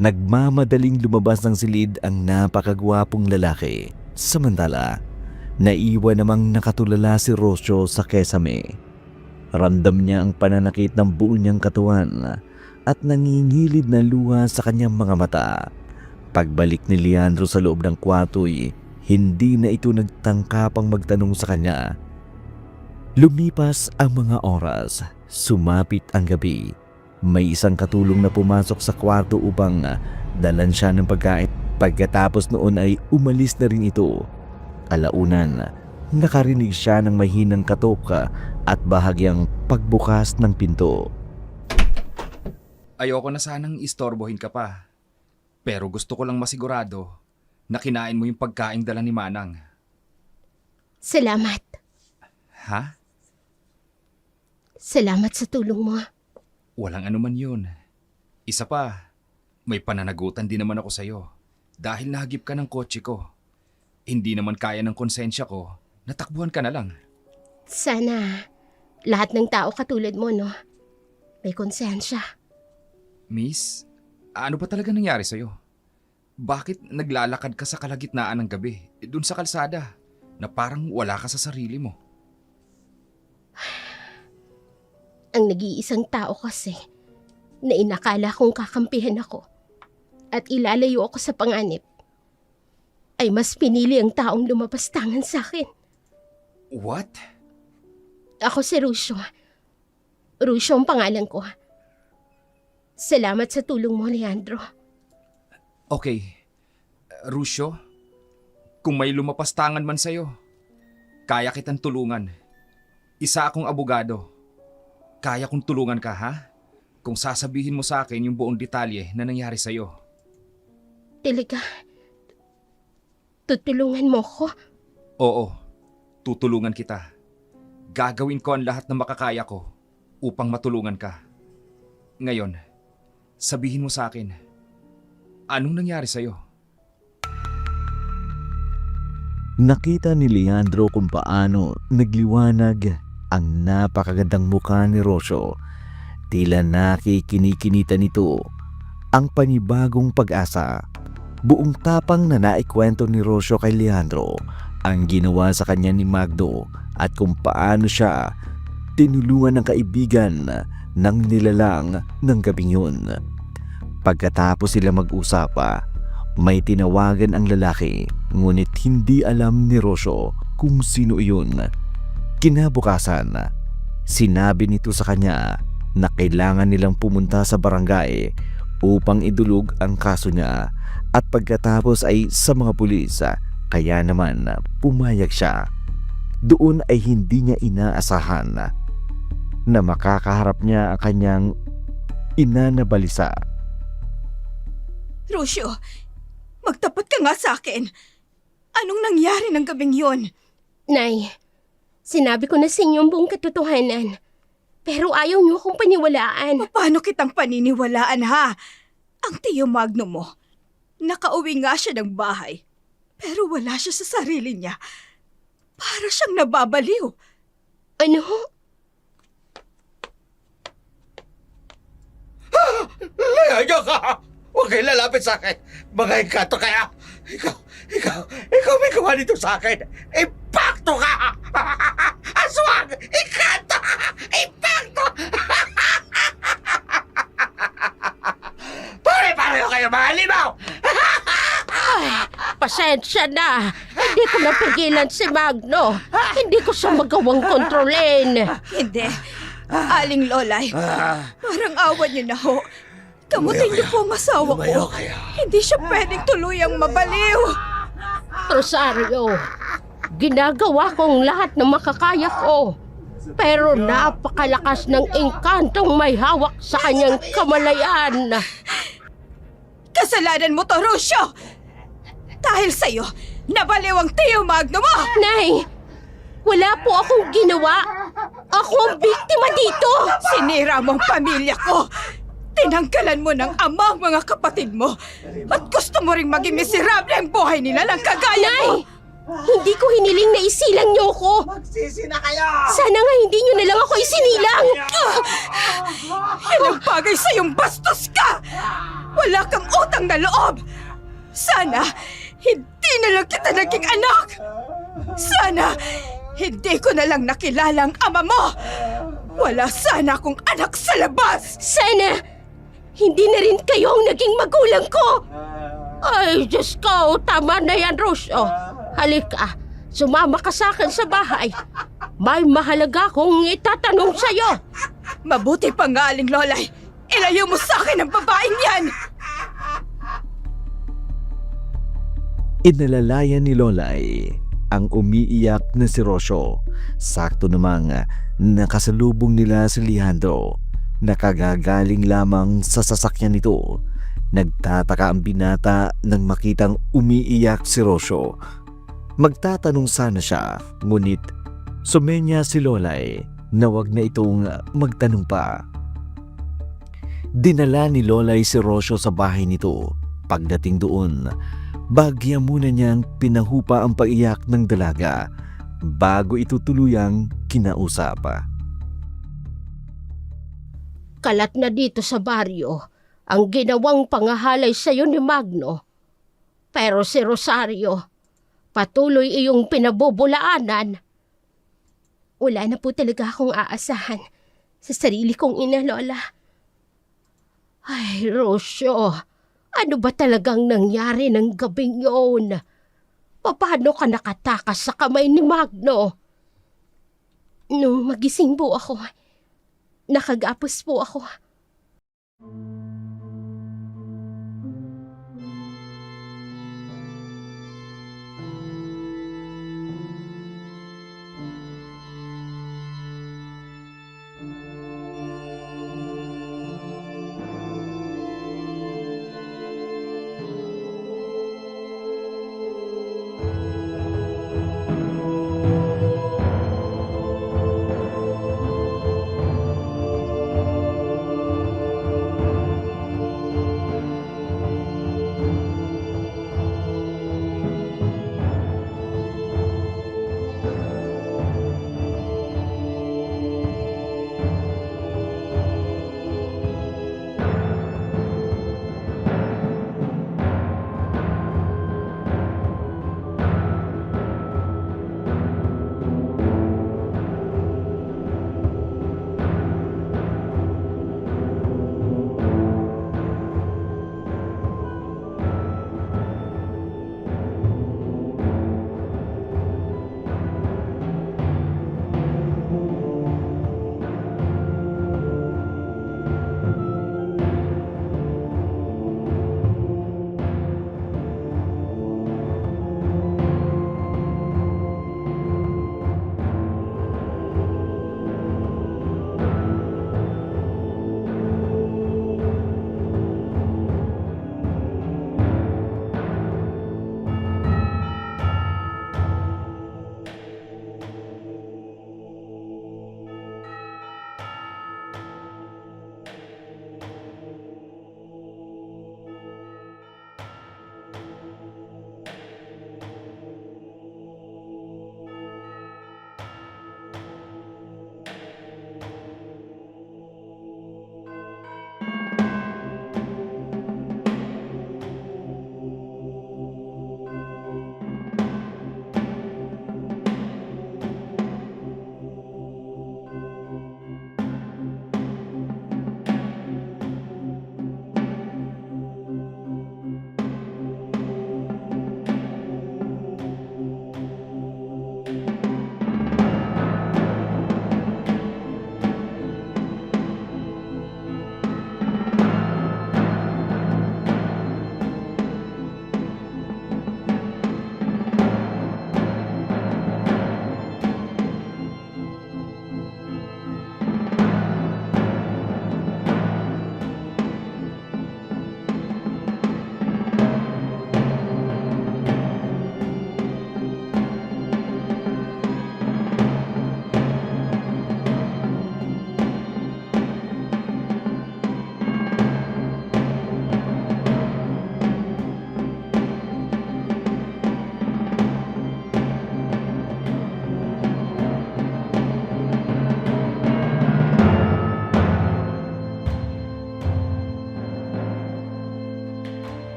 Nagmamadaling lumabas ng silid ang napakagwapong lalaki. Samantala, naiwan namang nakatulala si Rocio sa kesame. Ramdam niya ang pananakit ng buo niyang katawan at nangingilid na luha sa kanyang mga mata. Pagbalik ni Leandro sa loob ng kwarto'y hindi na ito nagtangkapang magtanong sa kanya. Lumipas ang mga oras, sumapit ang gabi. May isang katulong na pumasok sa kwarto upang dalan siya ng pagkain. Pagkatapos noon ay umalis na rin ito. Alaunan, nakarinig siya ng mahinang katok at bahagyang pagbukas ng pinto. Ayoko na sanang istorbohin ka pa. Pero gusto ko lang masigurado na kinain mo yung pagkain dala ni Manang. Salamat. Ha? Salamat sa tulong mo. Walang anuman yun. Isa pa, may pananagutan din naman ako sa'yo. Dahil nahagip ka ng kotse ko. Hindi naman kaya ng konsensya ko, natakbuhan ka na lang. Sana lahat ng tao katulad mo, no? May konsensya. Miss, ano ba talaga nangyari sa'yo? Bakit naglalakad ka sa kalagitnaan ng gabi, dun sa kalsada, na parang wala ka sa sarili mo? Ang nag-iisang tao kasi na inakala kong kakampihan ako at ilalayo ako sa panganib ay mas pinili ang taong lumapastangan sa akin. What? Ako si Rusio. Rusio ang pangalan ko. Salamat sa tulong mo, Leandro. Okay, Rusio, kung may lumapastangan man sa'yo, kaya kitang tulungan. Isa akong abogado. Kaya kong tulungan ka, ha? Kung sasabihin mo sa akin yung buong detalye na nangyari sa'yo. Talaga, tutulungan mo ko? Oo, tutulungan kita. Gagawin ko ang lahat na makakaya ko upang matulungan ka. Ngayon, sabihin mo sa akin, anong nangyari sa'yo? Nakita ni Leandro kung paano nagliwanag ang napakagandang mukha ni Rocio. Tila nakikinikinita nito ang panibagong pag-asa. Buong tapang na naikwento ni Rocio kay Leandro ang ginawa sa kanya ni Magdo at kung paano siya tinulungan ng kaibigan ng nilalang ng gabing yun. Pagkatapos sila mag-usap, may tinawagan ang lalaki ngunit hindi alam ni Rocio kung sino iyon. Kinabukasan, sinabi nito sa kanya na kailangan nilang pumunta sa barangay upang idulog ang kaso niya at pagkatapos ay sa mga pulis, kaya naman pumayag siya. Doon ay hindi niya inaasahan na makakaharap niya ang kanyang ina na balisa. Rusio, magtapat ka nga sa akin. Anong nangyari ng gabing yun? Nay, sinabi ko na sa inyo ang buong katotohanan. Pero ayaw niyo akong paniwalaan. Paano kitang paniniwalaan, ha? Ang Tio Magno mo, nakauwi nga siya ng bahay. Pero wala siya sa sarili niya. Para siyang nababaliw. Ano? Layo ka! Huwag kayo lalapit sa akin! Mga engkanto kaya! Ikaw may gawa nito sa akin! Impacto ka! Aswang! Engkanto! Impacto! Pare-pareho kayo mga limaw! Pasensya na. Hindi ko napigilan si Magno. Hindi ko siya magawang kontrolin. Hindi. Aling Lolay, parang awan niyo na ho. Kamutin niyo po ang asawa ko. Hindi siya pwedeng tuluyang mabaliw. Rosario, ginagawa kong lahat ng makakaya ko. Pero napakalakas ng engkantong may hawak sa kanyang kamalayan. Kasalanan mo to, Rusyo! Dahil sa'yo, nabaliw ang Tio Magno mo! Nay, wala po akong ginawa. Ako ang biktima dito. Sinira mong pamilya ko! Tinanggalan mo ng ama ang mga kapatid mo! At gusto mo ring maging miserable ang buhay nila ng kagaya mo! Nay, hindi ko hiniling na isilang niyo ako. Magsisi na kayo! Sana nga hindi niyo na lang ako isinilang. Ilang bagay sa'yong bastos ka! Wala kang utang na loob! Sana, hindi na lang kita naging anak! Sana, hindi ko na lang nakilala ang ama mo! Wala sana akong anak sa labas! Sana, hindi na rin kayo ang naging magulang ko. Ay, Diyos ko, tama na yan, Rocio. Halika, sumama ka sa akin sa bahay. May mahalaga akong itatanong sa'yo. Mabuti pa nga, Aling Lolay! Ilayo mo sa akin ang babaeng yan! Inalalayan ni Lolay ang umiiyak na si Rocio. Sakto namang nakasalubong nila si Leandro. Nakagagaling lamang sa sasakyan nito. Nagtataka ang binata nang makitang umiiyak si Rocio. Magtatanong sana siya, ngunit sumenya si Lolay na wag na itong magtanong pa. Dinala ni Lolay si Rocio sa bahay nito. Pagdating doon, bagya muna niyang pinahupa ang paiyak ng dalaga bago ito tuluyang kinausap. Kalat na dito sa baryo ang ginawang pangahalay sa'yo ni Magno. Pero si Rosario, patuloy iyong pinabubulaanan. Wala na po talaga akong aasahan sa sarili kong ina, Lola. Ay, Rocio, ano ba talagang nangyari ng gabing yun? Paano ka nakatakas sa kamay ni Magno? Nung magising po ako, nakagapos po ako.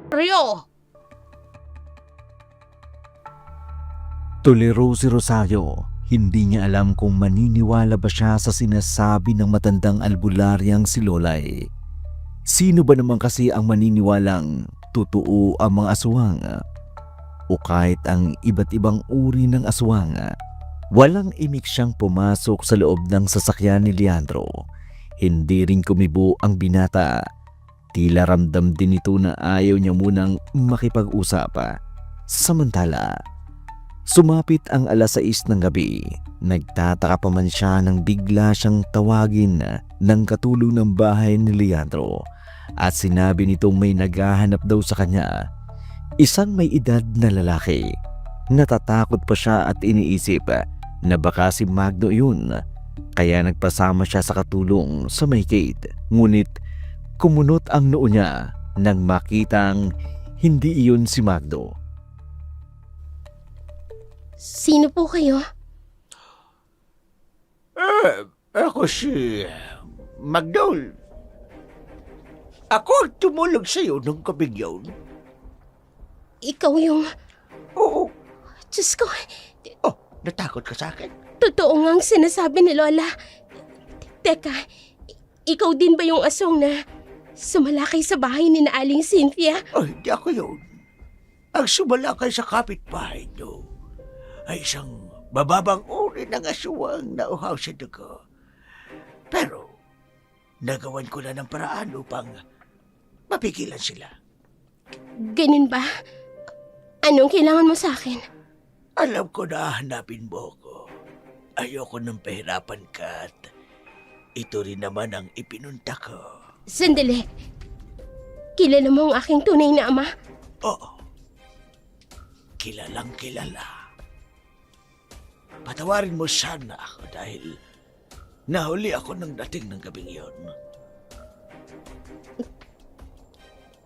Rio! Tuliro si Rosario. Hindi niya alam kung maniniwala ba siya sa sinasabi ng matandang albularyang si Lolay. Sino ba naman kasi ang maniniwalang totoo ang mga aswang? O kahit ang iba't ibang uri ng aswang. Walang imik siyang pumasok sa loob ng sasakyan ni Leandro. Hindi rin kumibo ang binata. Tila ramdam din ito na ayaw niya munang makipag-usap. Samantala, sumapit ang 6:00 ng gabi. Nagtataka pa man siya nang bigla siyang tawagin ng katulong ng bahay ni Leandro at sinabi nitong may naghahanap daw sa kanya. Isang may edad na lalaki. Natatakot pa siya at iniisip na baka si Magdo yun. Kaya nagpasama siya sa katulong sa may gate. Ngunit kumunot ang noo niya nang makitang hindi iyon si Magdo. Sino po kayo? Ako si Magdol. Ako tumulog sa'yo nung gabing yun. Ikaw yung... Oo. Diyos ko, Oh, natakot ka sa akin? totoo ngang sinasabi ni Lola. Teka, ikaw din ba yung asong na sumalakay sa bahay ni na Aling Cynthia? Oh, hindi ako yun. Ang sumalakay sa kapitbahay nyo ay isang bababang uri ng aswang na uhaw sa dugo. Pero, nagawan ko na ng paraan upang mapigilan sila. Ganun ba? Anong kailangan mo sa akin? Alam ko na hanapin mo ko. Ayoko nang pahirapan ka at ito rin naman ang ipinunta ko. Sandali. Kilala mo ang aking tunay na ama? Oo. Kilalang kilala. Patawarin mo sana ako dahil nahuli ako nang dating ng gabing yon.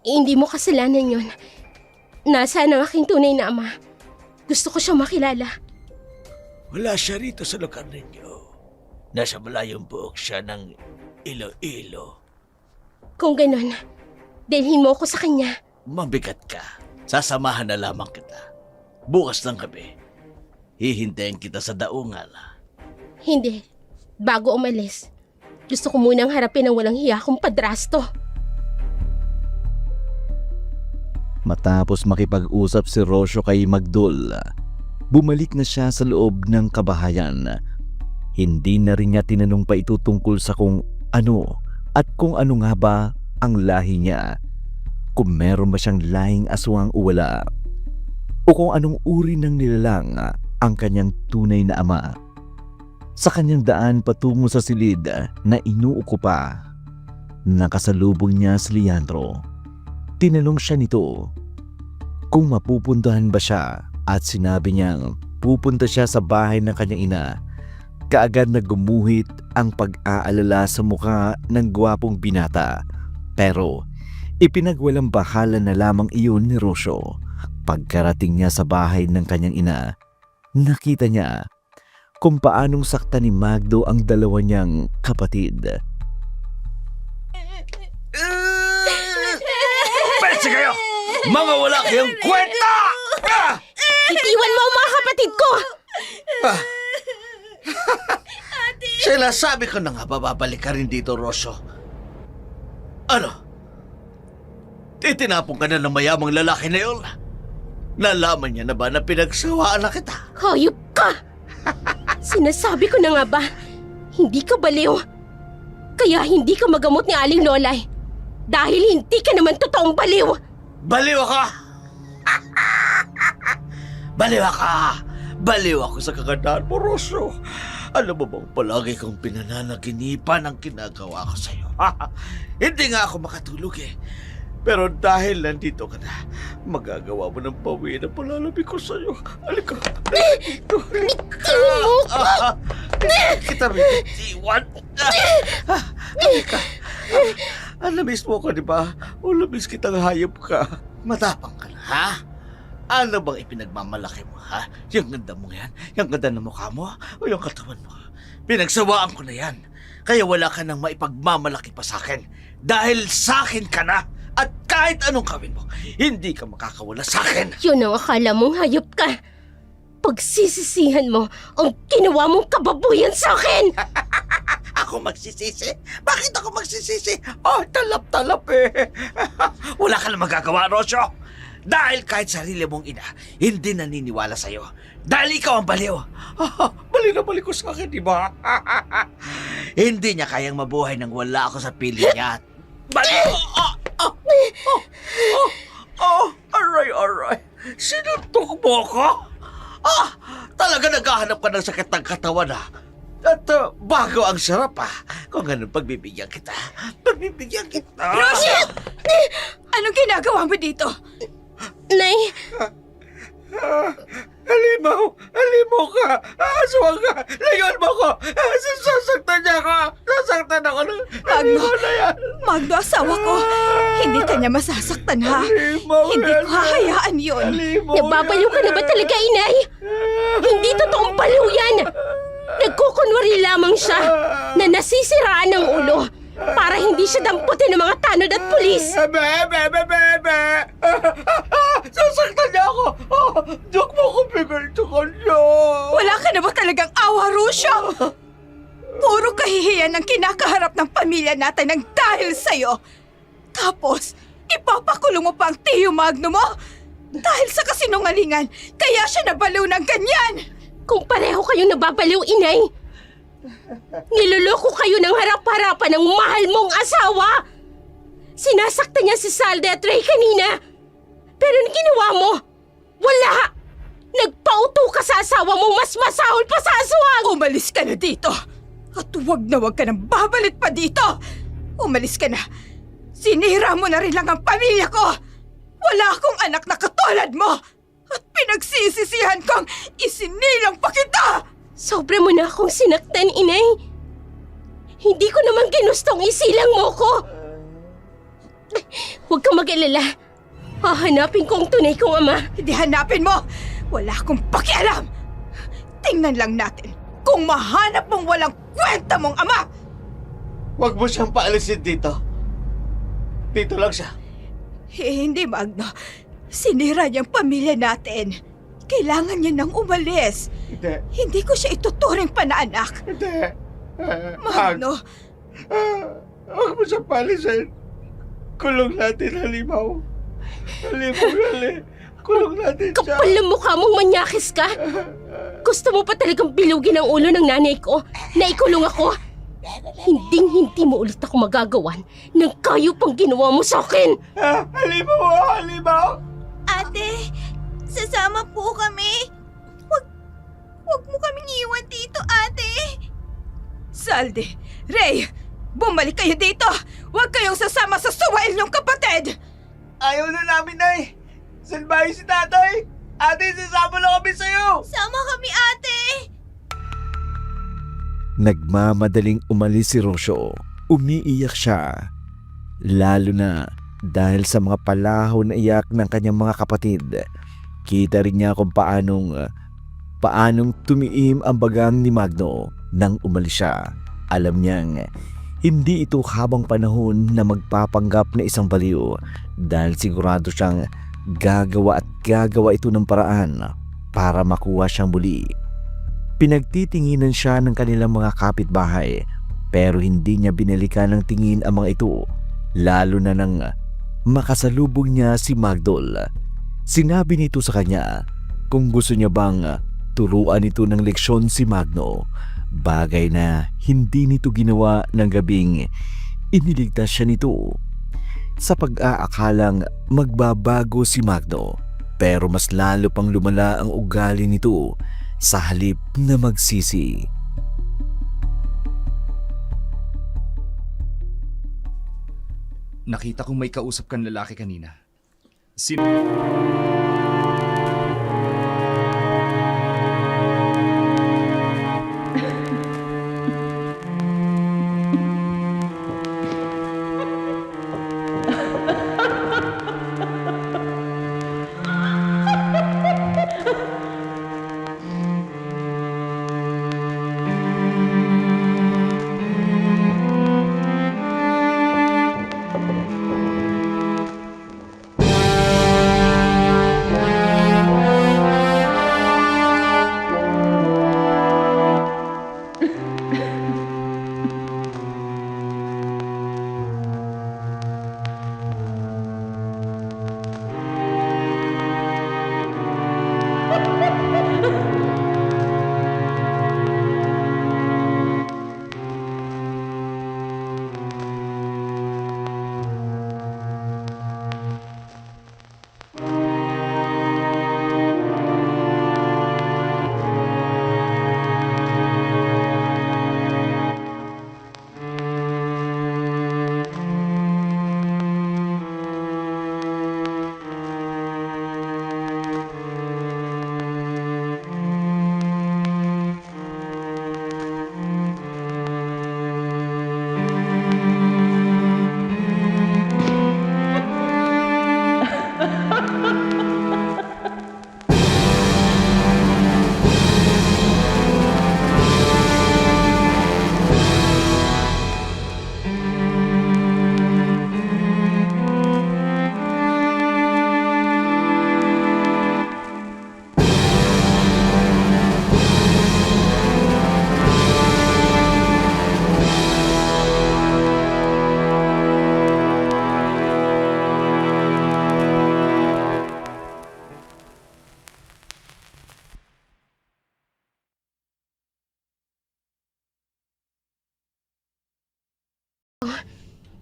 Hindi mo kasalanan yon. Nasaan ang aking tunay na ama? Gusto ko siyang makilala. Wala siya rito sa lugar ninyo. Nasa malayong buok siya ng Iloilo. Kung ganon, dalhin mo ako sa kanya. Mabigat ka. Sasamahan na lamang kita. Bukas ng gabi. Hihintayin kita sa daungan. Hindi. Bago umalis, gusto ko munang harapin ang walang hiya kong padrasto. Matapos makipag-usap si Rocio kay Magdol, bumalik na siya sa loob ng kabahayan. Hindi na rin niya tinanong pa ito tungkol sa kung ano at kung ano nga ba ang lahi niya. Kung meron ba siyang lahing aswang o wala. O kung anong uri ng nilalang ang kanyang tunay na ama. Sa kanyang daan patungo sa silid na inuuko pa, nakasalubong niya si Leandro. Tinanong siya nito kung mapupuntahan ba siya at sinabi niyang pupunta siya sa bahay ng kanyang ina. Kaagad na gumuhit ang pag-aalala sa mukha ng gwapong binata. Pero ipinagwalang bahala na lamang iyon ni Rocio. Pagkarating niya sa bahay ng kanyang ina, nakita niya kung paanong sakta ni Magdo ang dalawa niyang kapatid. Petse kayo! Mga wala kayong kwenta! Itiwan mo ang mga kapatid ko! Sinasabi ko na nga babalik ka rin dito, Rocio. Ano? Itinapon ka na ng mayamang lalaki na yun? Nalaman niya na ba na pinagsawaan na kita? Hayop ka! Sinasabi ko na nga ba, hindi ka baliw. Kaya hindi ka magamot ni Aling Lolay. Dahil hindi ka naman totoong baliw. Baliw ka! Baliw ka! Baliw ako sa kagandahan mo, Rocio. Alam mo bang palagi kong pinananaginipan ang ginagawa ko sa'yo? Hindi nga ako makatulog eh. Pero dahil nandito ka na, magagawa mo ng bawi na palalabi ko sa'yo. Halika. Dito. Kita rin iwan. Halika. Alamis mo ka, di ba? O labis kitang hayop ka. Matapang ka na, ha? Ano bang ipinagmamalaki mo, ha? Yung ganda mo yan? Yung ganda ng mukha mo? O yung katawan mo? Pinagsawaan ko na yan. Kaya wala ka nang maipagmamalaki pa sa akin. Dahil sa akin ka na at Kahit anong gawin mo, hindi ka makakawala sa akin. Yun ang akala mong hayop ka. Pagsisisihan mo ang ginawa mong kababuyan sa akin. Ako magsisisi? Bakit ako magsisisi? Oh, talap-talap eh. Wala ka na magagawa, Rosyo. Dahil kahit sarili mong ina, hindi naniniwala sa'yo. Dahil ikaw ang baliw. Baliw na baliw ko sa akin, di ba? Hindi niya kayang mabuhay nang wala ako sa piling niya. Baliw! Aray. Sinuntok mo ako? Talaga naghahanap ka ng sakit ng katawan, At bago ang sarap, Kung ganun, pagbibigyan kita. Pagbibigyan kita. Rosyo! Anong ginagawa mo dito? Nay, Halimaw ka. Aswang ka. Layon mo ko. Sasaktan niya ka. Sasaktan ako. Magno, na yan. Magno, asawa ko. Hindi ka niya masasaktan, ha? Hindi ko hahayaan yun. nababaliw ka na ba talaga, inay? Hindi totoong baliw yan. Nagkukunwari lamang siya na nasisiraan ng ulo para hindi siya damputin ng mga tanod at pulis. Bebe! Sasaktan niya ako. Diyok mo ko bigay sa kanya. Wala ka na ba talagang awa, Rusyo? Puro kahihiyan ang kinakaharap ng pamilya natin ng dahil sa'yo. Tapos, ipapakulong mo pa ang Tiyo Magno mo? Dahil sa kasinungalingan, kaya siya nabaliw ng ganyan. Kung pareho kayong nababaliw, inay, niloloko kayo ng harap-harapan ng mahal mong asawa. Sinasaktan niya si Salde at Ray kanina. Pero ang ginawa mo, wala. Nagpauto ka sa asawa mo, mas masahol pa sa aswang. Umalis ka na dito. At huwag na huwag ka nang babalik pa dito. Umalis ka na. Sinira mo na rin lang ang pamilya ko. Wala akong anak na katulad mo. At pinagsisisihan kong isinilang pa kita. Sobra mo na akong sinaktan, inay. Hindi ko naman ginustong isilang mo ko. Huwag kang mag-alala. Hahanapin ko ang tunay kong ama. Hindi hanapin mo. Wala akong pakialam. Tingnan lang natin kung mahanap mong walang kwenta mong ama. Huwag mo siyang paalisin dito. Dito lang siya. Hindi, Magno. Sinira niyang pamilya natin. Kailangan niya nang umalis. Hindi. Hindi ko siya ituturing panaanak. Hindi. Magno, Huwag mo siyang paalisin. Kulong natin, Halimaw. Kulong natin siya. Kapal ng mukha mong manyakis ka. Gusto mo pa talagang bilugin ang ulo ng nanay ko na ikulong ako? Hinding-hindi mo ulit ako magagawan ng kayo pang ginawa mo sa akin. Halimaw! Ate, sasama po kami. Huwag mo kaming iwan dito, ate. Salde, Ray, bumalik kayo dito. Huwag kayong sasama sa suwail niyong kapatid. Ayaw na namin, Nay. Saan ba si tatay? Ate, sasama na kami sa'yo. Sama kami, ate. Nagmamadaling umalis si Rosyo. Umiiyak siya. Lalo na dahil sa mga palahaw na iyak ng kanyang mga kapatid. Kita rin niya kung paanong tumiim ang bagang ni Magno nang umalis siya. Alam niyang hindi ito habang panahon na magpapanggap na isang baliw dahil sigurado siyang gagawa ito ng paraan para makuha siyang muli. Pinagtitinginan siya ng kanilang mga kapitbahay pero hindi niya binalikan ng tingin ang mga ito, lalo na nang makasalubong niya si Magdol. Sinabi nito sa kanya kung gusto niya bang turuan ito ng leksyon si Magno, bagay na hindi nito ginawa ng gabing iniligtas siya nito. Sa pag-aakalang magbabago si Magno, pero mas lalo pang lumala ang ugali nito sa halip na magsisi. Nakita kong may kausap kang lalaki kanina. Sino?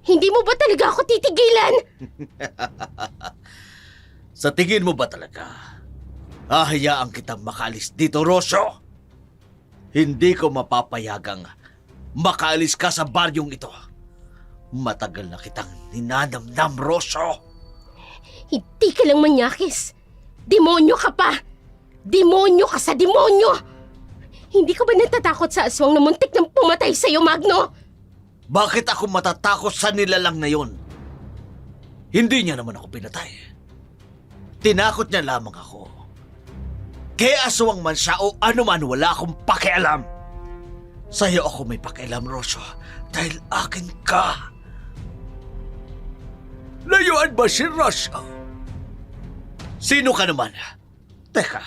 Hindi mo ba talaga ako titigilan? Sa tingin mo ba talaga, hahayaan kitang makaalis dito, Rosyo? Hindi ko mapapayagang makaalis ka sa baryong ito. Matagal na kitang ninanamnam, Rosyo. Hindi ka lang manyakis. Demonyo ka pa. Demonyo ka sa demonyo. Hindi ka ba natatakot sa aswang na muntik ng pumatay sa'yo, Magno? Bakit ako matatakot sa nilalang na yon? Hindi niya naman ako pinatay. Tinakot niya lamang ako. Kaya aswang man siya o ano man, wala akong pakialam. Sa'yo ako may pakialam, Rosyo, dahil akin ka. Layuan ba si Rosyo? Sino ka naman? Teka,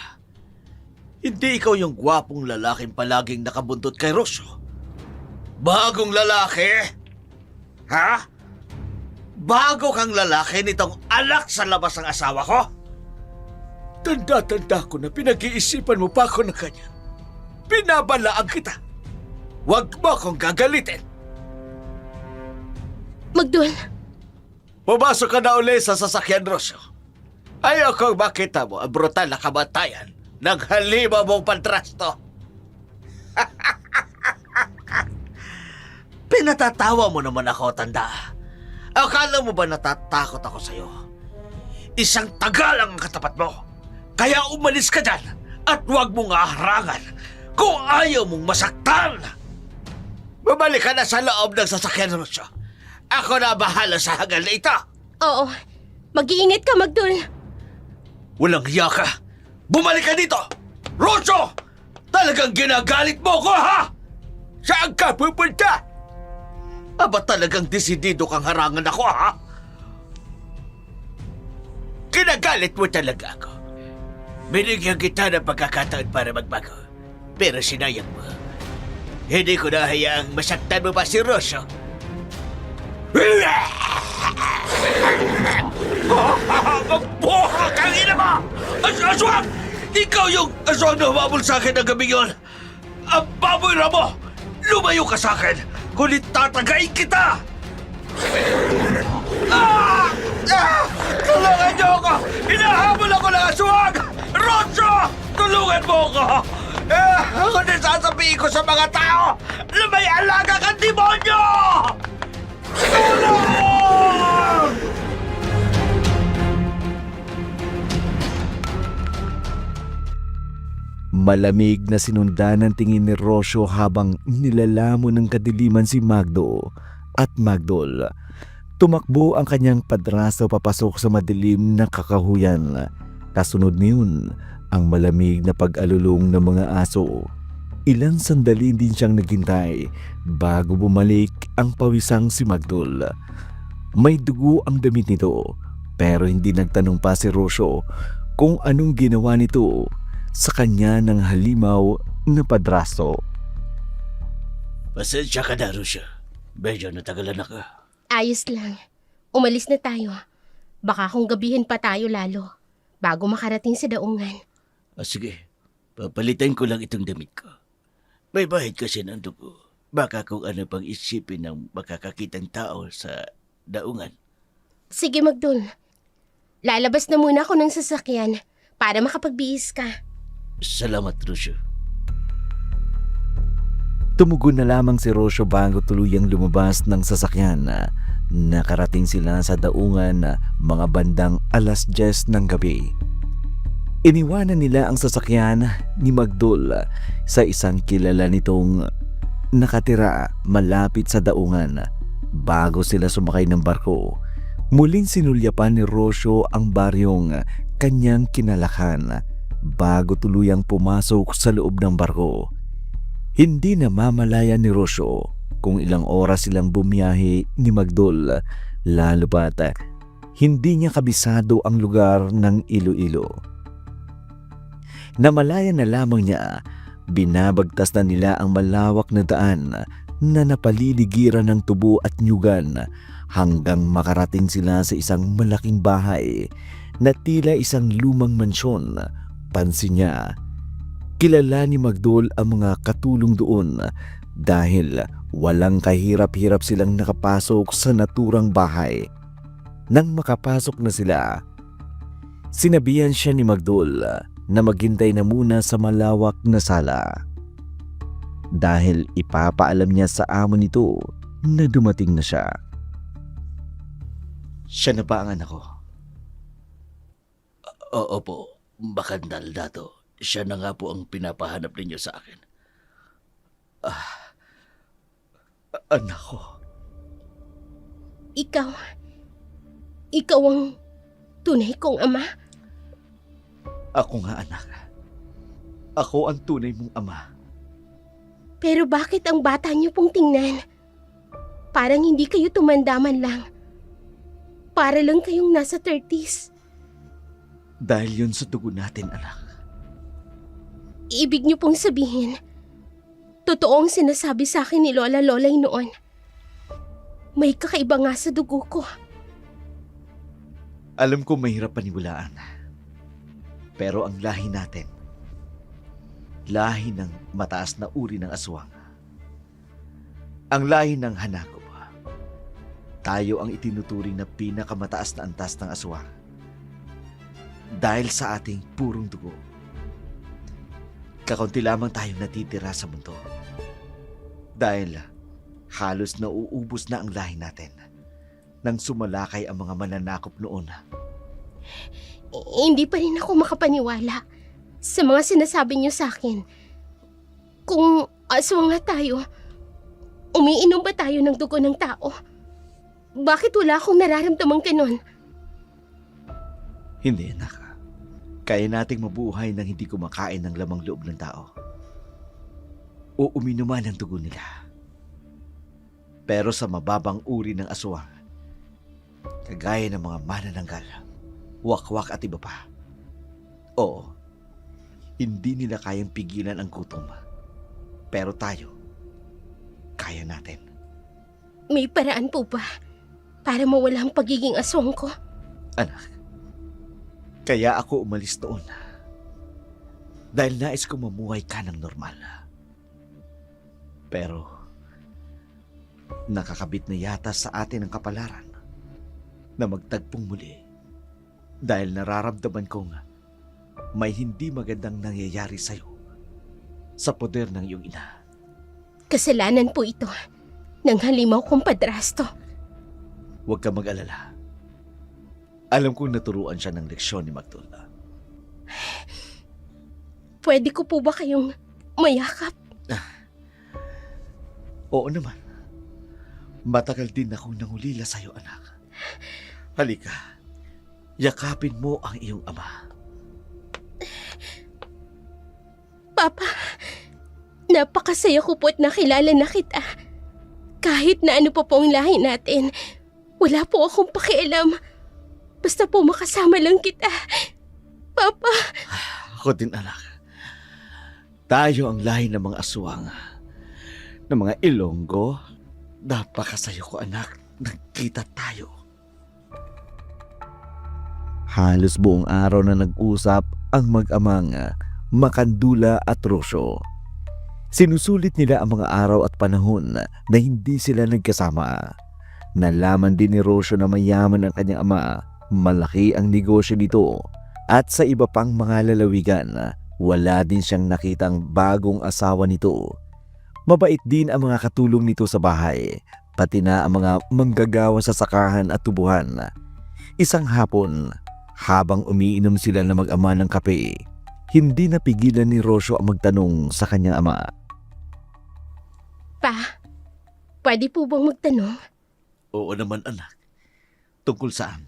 hindi ikaw yung gwapong lalaking palaging nakabuntot kay Rosyo? Bagong lalaki? Ha? Bago kang lalaki nitong anak sa labas ng asawa ko? Tanda-tanda ko na pinag-iisipan mo pa ako ng kanya. Binabalaan kita. Huwag mo akong gagalitin. Magdul, Pumasok ka na uli sa sasakyan, Rosyo. Ayoko makita mo ang brutal na kamatayan ng halima mong pantrasto. Pinatatawa mo naman ako, tanda. Akala mo ba natatakot ako sa'yo? Isang taga lang ang katapat mo. Kaya umalis ka dyan at huwag mong aharangan kung ayaw mong masaktan. Bumalik ka na sa loob ng sasakyan, Rosyo. Ako na bahala sa hangal na ito. oo. Mag-iingat ka, Magdul. Walang hiya ka. Bumalik ka dito! Rosyo! Talagang ginagalit mo ko, ha? Saan ka pupunta? Aba talagang desidido kang harangan ako, ha? Kinagalit mo talaga ako. Binigyan kita ng pagkakataon para magbago. Pero sinayang mo. Hindi ko na hayaang masaktan mo pa si Rosyo. Magbuha kang ina mo! Aswang! Ikaw yung aswang na humabol sa akin ng gabi yun! Ang baboy na mo! Lumayo ka sa akin! Kulit tatagayin kita! Tulungan niyo ako! Hinahabol ako ng aswang! Rosyo! Tulungan mo ako! Ako din sasabihin ko sa mga tao na may alaga kang demonyo! Tulong! Malamig na sinundan ng tingin ni Rosyo habang nilalamon ng kadiliman si Magdo at Magdol. Tumakbo ang kanyang padraso papasok sa madilim na kakahuyan. Kasunod niyon ang malamig na pag-alulong ng mga aso. Ilang sandali din siyang naghintay bago bumalik ang pawisang si Magdol. May dugo ang damit nito pero hindi nagtanong pa si Rosyo kung anong ginawa nito sa kanya ng halimaw na padraso. Pasensya ka na, Rosyo. Medyo natagalan ako. Ayos lang. Umalis na tayo. Baka kung gabihin pa tayo lalo bago makarating sa daungan. Sige, papalitan ko lang itong damit ko. May bahid kasi ng dugo. Baka kung ano pang isipin ng makakakitang tao sa daungan. Sige, Magdul. Lalabas na muna ako ng sasakyan para makapagbihis ka. Salamat, Rosyo. Tumugon na lamang si Rosyo bago tuluyang lumabas ng sasakyan. Nakarating sila sa daungan mga bandang 10:00 ng gabi. Iniwanan nila ang sasakyan ni Magdol sa isang kilala nitong nakatira malapit sa daungan. Bago sila sumakay ng barko, muling sinulyapan ni Rosyo ang baryong kanyang kinalakan bago tuluyang pumasok sa loob ng barko. Hindi na mamalayan ni Rosyo kung ilang oras silang bumiyahe ni Magdol, lalo pat hindi niya kabisado ang lugar ng Iloilo. Namalayan na lamang niya, binabagtas na nila ang malawak na daan na napaliligiran ng tubo at nyugan hanggang makarating sila sa isang malaking bahay na tila isang lumang mansyon. Pansin niya, kilala ni Magdol ang mga katulong doon dahil walang kahirap-hirap silang nakapasok sa naturang bahay. Nang makapasok na sila, sinabihan siya ni Magdul na maghintay na muna sa malawak na sala. Dahil ipapaalam niya sa amo nito na dumating na siya. Siya na ba ang anak ko? Oo po, Bakandal Dato. Siya na nga po ang pinapahanap ninyo sa akin. Anak ko. Ikaw ang tunay kong ama? Ako nga, anak. Ako ang tunay mong ama. Pero bakit ang bata niyo pong tingnan? Parang hindi kayo tumandaman lang. Para lang kayong nasa 30s. Dahil yun sa dugo natin, anak. Ibig niyo pong sabihin, totoo ang sinasabi sa akin ni Lola Lolay noon. May kakaiba nga sa dugo ko. Alam ko mahirap paniwalaan. Pero ang lahi natin, lahi ng mataas na uri ng aswang. Ang lahi ng Hanako. Tayo ang itinuturing na pinakamataas na antas ng aswang. Dahil sa ating purong dugo. Kakaunti lamang tayong natitira sa mundo. Dahil halos nauubos na ang lahi natin nang sumalakay ang mga mananakop noon. Hindi pa rin ako makapaniwala sa mga sinasabi niyo sa akin. Kung aswang nga tayo, umiinom ba tayo ng dugo ng tao? Bakit wala akong nararamdamang ganon? Hindi, anak. Kaya nating mabuhay nang hindi kumakain ng lamang loob ng tao. O uminuman ng dugo nila. Pero sa mababang uri ng aswang, kagaya ng mga manananggal, wakwak at iba pa. Oo, hindi nila kayang pigilan ang gutom. Pero tayo, kaya natin. May paraan po ba para mawala ang pagiging aswang ko? Anak, kaya ako umalis doon. Dahil nais ko mamuhay ka ng normal. Pero, nakakabit na yata sa atin ang kapalaran na magtagpong muli. Dahil nararamdaman kong may hindi magandang nangyayari sa'yo sa poder ng iyong ina. Kasalanan po ito ng halimaw kong padrasto. Huwag ka mag-alala. Alam kong naturuan siya ng leksyon ni Magdula. Pwede ko po ba kayong mayakap? Oo naman. Matagal din akong nangulila sa'yo, anak. Halika. Yakapin mo ang iyong ama. Papa, napakasaya ko po't nakilala na kita. Kahit na ano pa po ang lahi natin, wala po akong pakialam. Basta po makasama lang kita. Papa. Ako din, anak. Tayo ang lahi ng mga aswang. Ng mga Ilonggo. Napakasayo ko, anak. Nagkita tayo. Halos buong araw na nag-usap ang mag-amang Makandula at Rosyo. Sinusulit nila ang mga araw at panahon na hindi sila nagkasama. Nalaman din ni Rosyo na mayaman ang kanyang ama, malaki ang negosyo nito, at sa iba pang mga lalawigan, wala din siyang nakitang bagong asawa nito. Mabait din ang mga katulong nito sa bahay, pati na ang mga manggagawa sa sakahan at tubuhan. Isang hapon, habang umiinom sila na mag-ama ng kape, hindi napigilan ni Rosyo ang magtanong sa kanyang ama. Pa, pwede po bang magtanong? Oo naman, anak. Tungkol saan?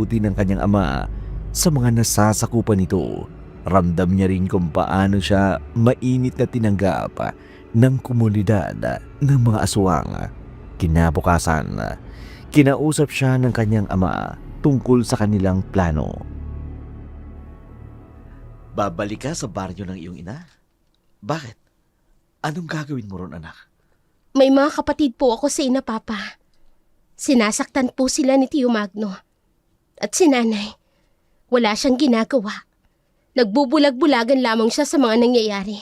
buti ng kanyang ama sa mga nasasakupan nito. Ramdam niya rin kung paano siya mainit na tinanggap ng komunidad ng mga aswang. Kinabukasan, kinausap siya ng kanyang ama tungkol sa kanilang plano. Babalik ka sa baryo ng iyong ina? Bakit? Anong gagawin mo ron, anak? May mga kapatid po ako sa ina, Papa. Sinasaktan po sila ni Tio Magno. At si Nanay, wala siyang ginagawa. Nagbubulag-bulagan lamang siya sa mga nangyayari.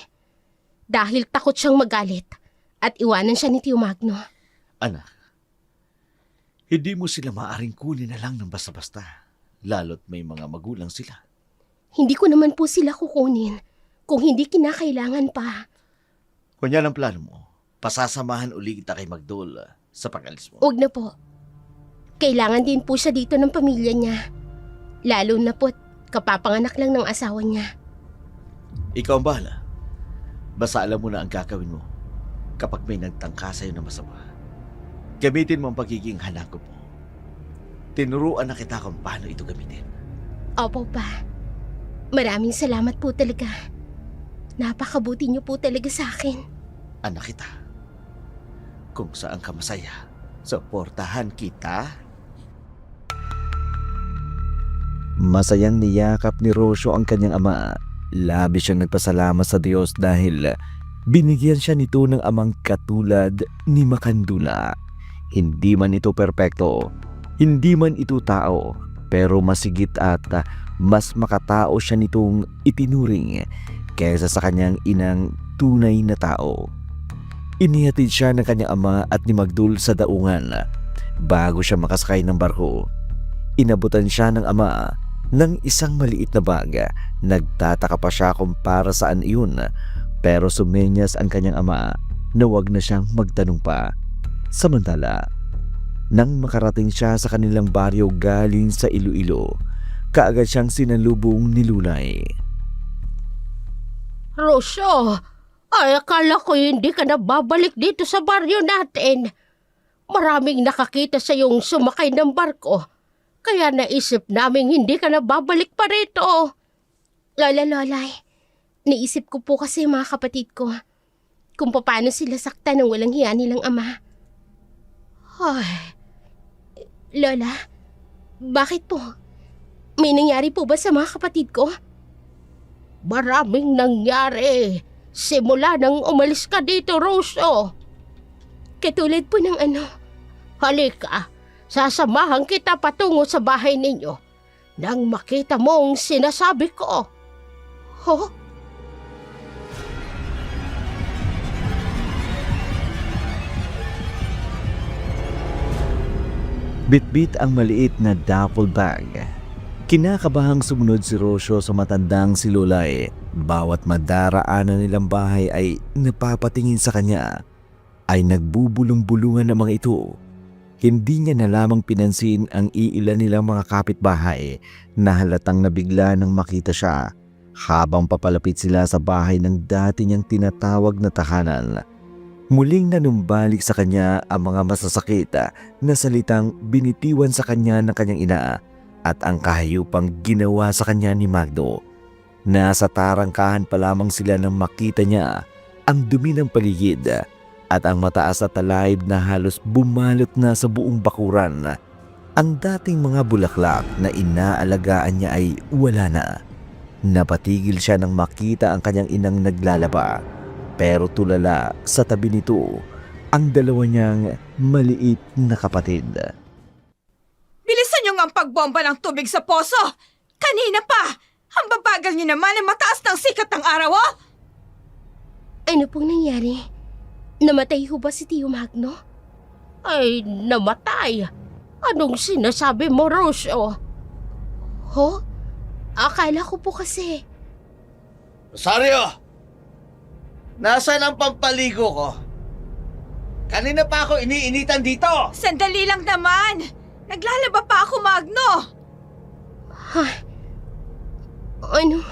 Dahil takot siyang magalit at iwanan siya ni Tio Magno. Anak, hindi mo sila maaring kunin na lang ng basta-basta. Lalo't may mga magulang sila. Hindi ko naman po sila kukunin kung hindi kinakailangan pa. Kung yan ang plano mo, pasasamahan uli kita kay Magdol sa pag-alis mo. Huwag na po. Kailangan din po siya dito ng pamilya niya. Lalo na po't kapapanganak lang ng asawa niya. Ikaw ang bahala. Basta alam mo na ang gagawin mo kapag may nagtangka sa'yo na masama. Gamitin mo ang pagiging hanakop mo. Tinuruan na kita kung paano ito gamitin. Opo pa. Maraming salamat po talaga. Napakabuti niyo po talaga sa akin. Anak kita. Kung saan ka masaya, suportahan kita. Masayang niyakap ni Rocio ang kanyang ama. Labis siyang nagpasalamat sa Diyos dahil binigyan siya nito ng amang katulad ni Makandula. Hindi man ito perpekto, hindi man ito tao, pero masigit at mas makatao siya nitong itinuring kaysa sa kanyang inang tunay na tao. Inihatid siya ng kanyang ama at ni Magdul sa daungan. Bago siya makasakay ng barko, inabutan siya ng ama ng isang maliit na bag. Nagtataka pa siya kung para saan iyon, pero sumenyas ang kanyang ama na wag na siyang magtanong pa. Samantala, nang makarating siya sa kanilang baryo galing sa Iloilo, kaagad siyang sinalubong ni Lulay. Rocio, ay akala ko hindi ka na babalik dito sa baryo natin. Maraming nakakita sa iyong sumakay ng barko. Kaya naisip namin hindi ka na babalik pa rito. Lolay, naisip ko po kasi mga kapatid ko kung paano sila saktan ng walang hiya nilang ama. Ay, Lola, bakit po? May nangyari po ba sa mga kapatid ko? Maraming nangyari. Simula nang umalis ka dito, Rocio. Katulad po ng ano. Halika, sasamahan kita patungo sa bahay ninyo nang makita mo ang sinasabi ko. Huh? Bitbit ang maliit na duffel bag. Kinakabahang sumunod si Rocio sa matandang si Lulay. Bawat madaraanan nilang bahay ay napapatingin sa kanya. Ay nagbubulong-bulungan ng mga ito. Hindi niya na lamang pinansin ang iilan nilang mga kapitbahay na halatang nabigla nang makita siya habang papalapit sila sa bahay ng dati niyang tinatawag na tahanan. Muling nanumbalik sa kanya ang mga masasakit na salitang binitiwan sa kanya ng kanyang ina at ang kahayupang ginawa sa kanya ni Magdo. Nasa tarangkahan pa lamang sila nang makita niya ang dumi ng paligid at ang mataas na talahib na halos bumalot na sa buong bakuran. Ang dating mga bulaklak na inaalagaan niya ay wala na. Napatigil siya nang makita ang kanyang inang naglalaba. Pero tulala sa tabi nito ang dalawa niyang maliit na kapatid. Bilisan niyo nga ang pagbomba ng tubig sa poso! Kanina pa! Ang babagal niyo naman ay mataas ng sikat ng araw, oh! Ano pong nangyari? Namatay ho ba si Tio Magno? Ay, namatay. Anong sinasabi mo, Rocio? Ho? Akala ko po kasi. Rosario! Nasaan ang pampaligo ko? Kanina pa ako iniinitan dito! Sandali lang naman! Naglalaba pa ako, Magno! Ano?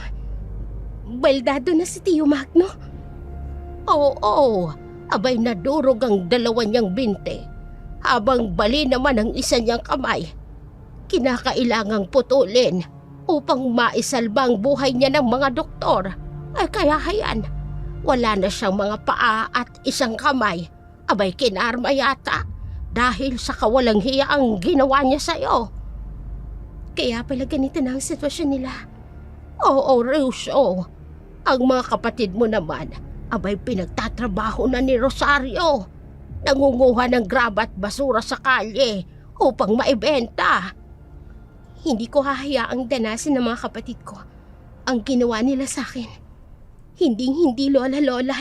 Baldado na si Tio Magno? Oo. Abay nadurog ang dalawa niyang binte. Habang bali naman ang isa niyang kamay. kinakailangang putulin upang maisalba ang buhay niya ng mga doktor. Ay kaya hayan, wala na siyang mga paa at isang kamay. Abay kinarma yata dahil sa kawalang hiya ang ginawa niya sa'yo. Kaya pala ganito na ang sitwasyon nila. Oo, Rusyo. Ang mga kapatid mo naman, abay pinagtatrabaho na ni Rosario. Nangunguha ng graba at basura sa kalye upang maibenta. Hindi ko hahayaang danasin ng mga kapatid ko ang ginawa nila sa akin. Hindi lola-lola.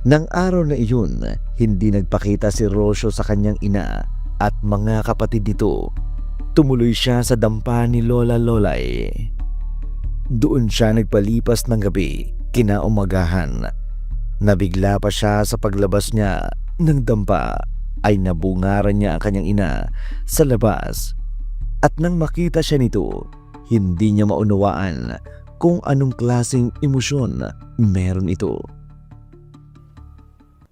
Nang araw na iyon, hindi nagpakita si Rosyo sa kanyang ina at mga kapatid nito. Tumuloy siya sa dampa ni Lola Lolay. Doon siya nagpalipas ng gabi, kinaumagahan. Nabigla pa siya sa paglabas niya ng dampa ay nabungaran niya ang kanyang ina sa labas. At nang makita siya nito, hindi niya maunawaan kung anong klaseng emosyon meron ito.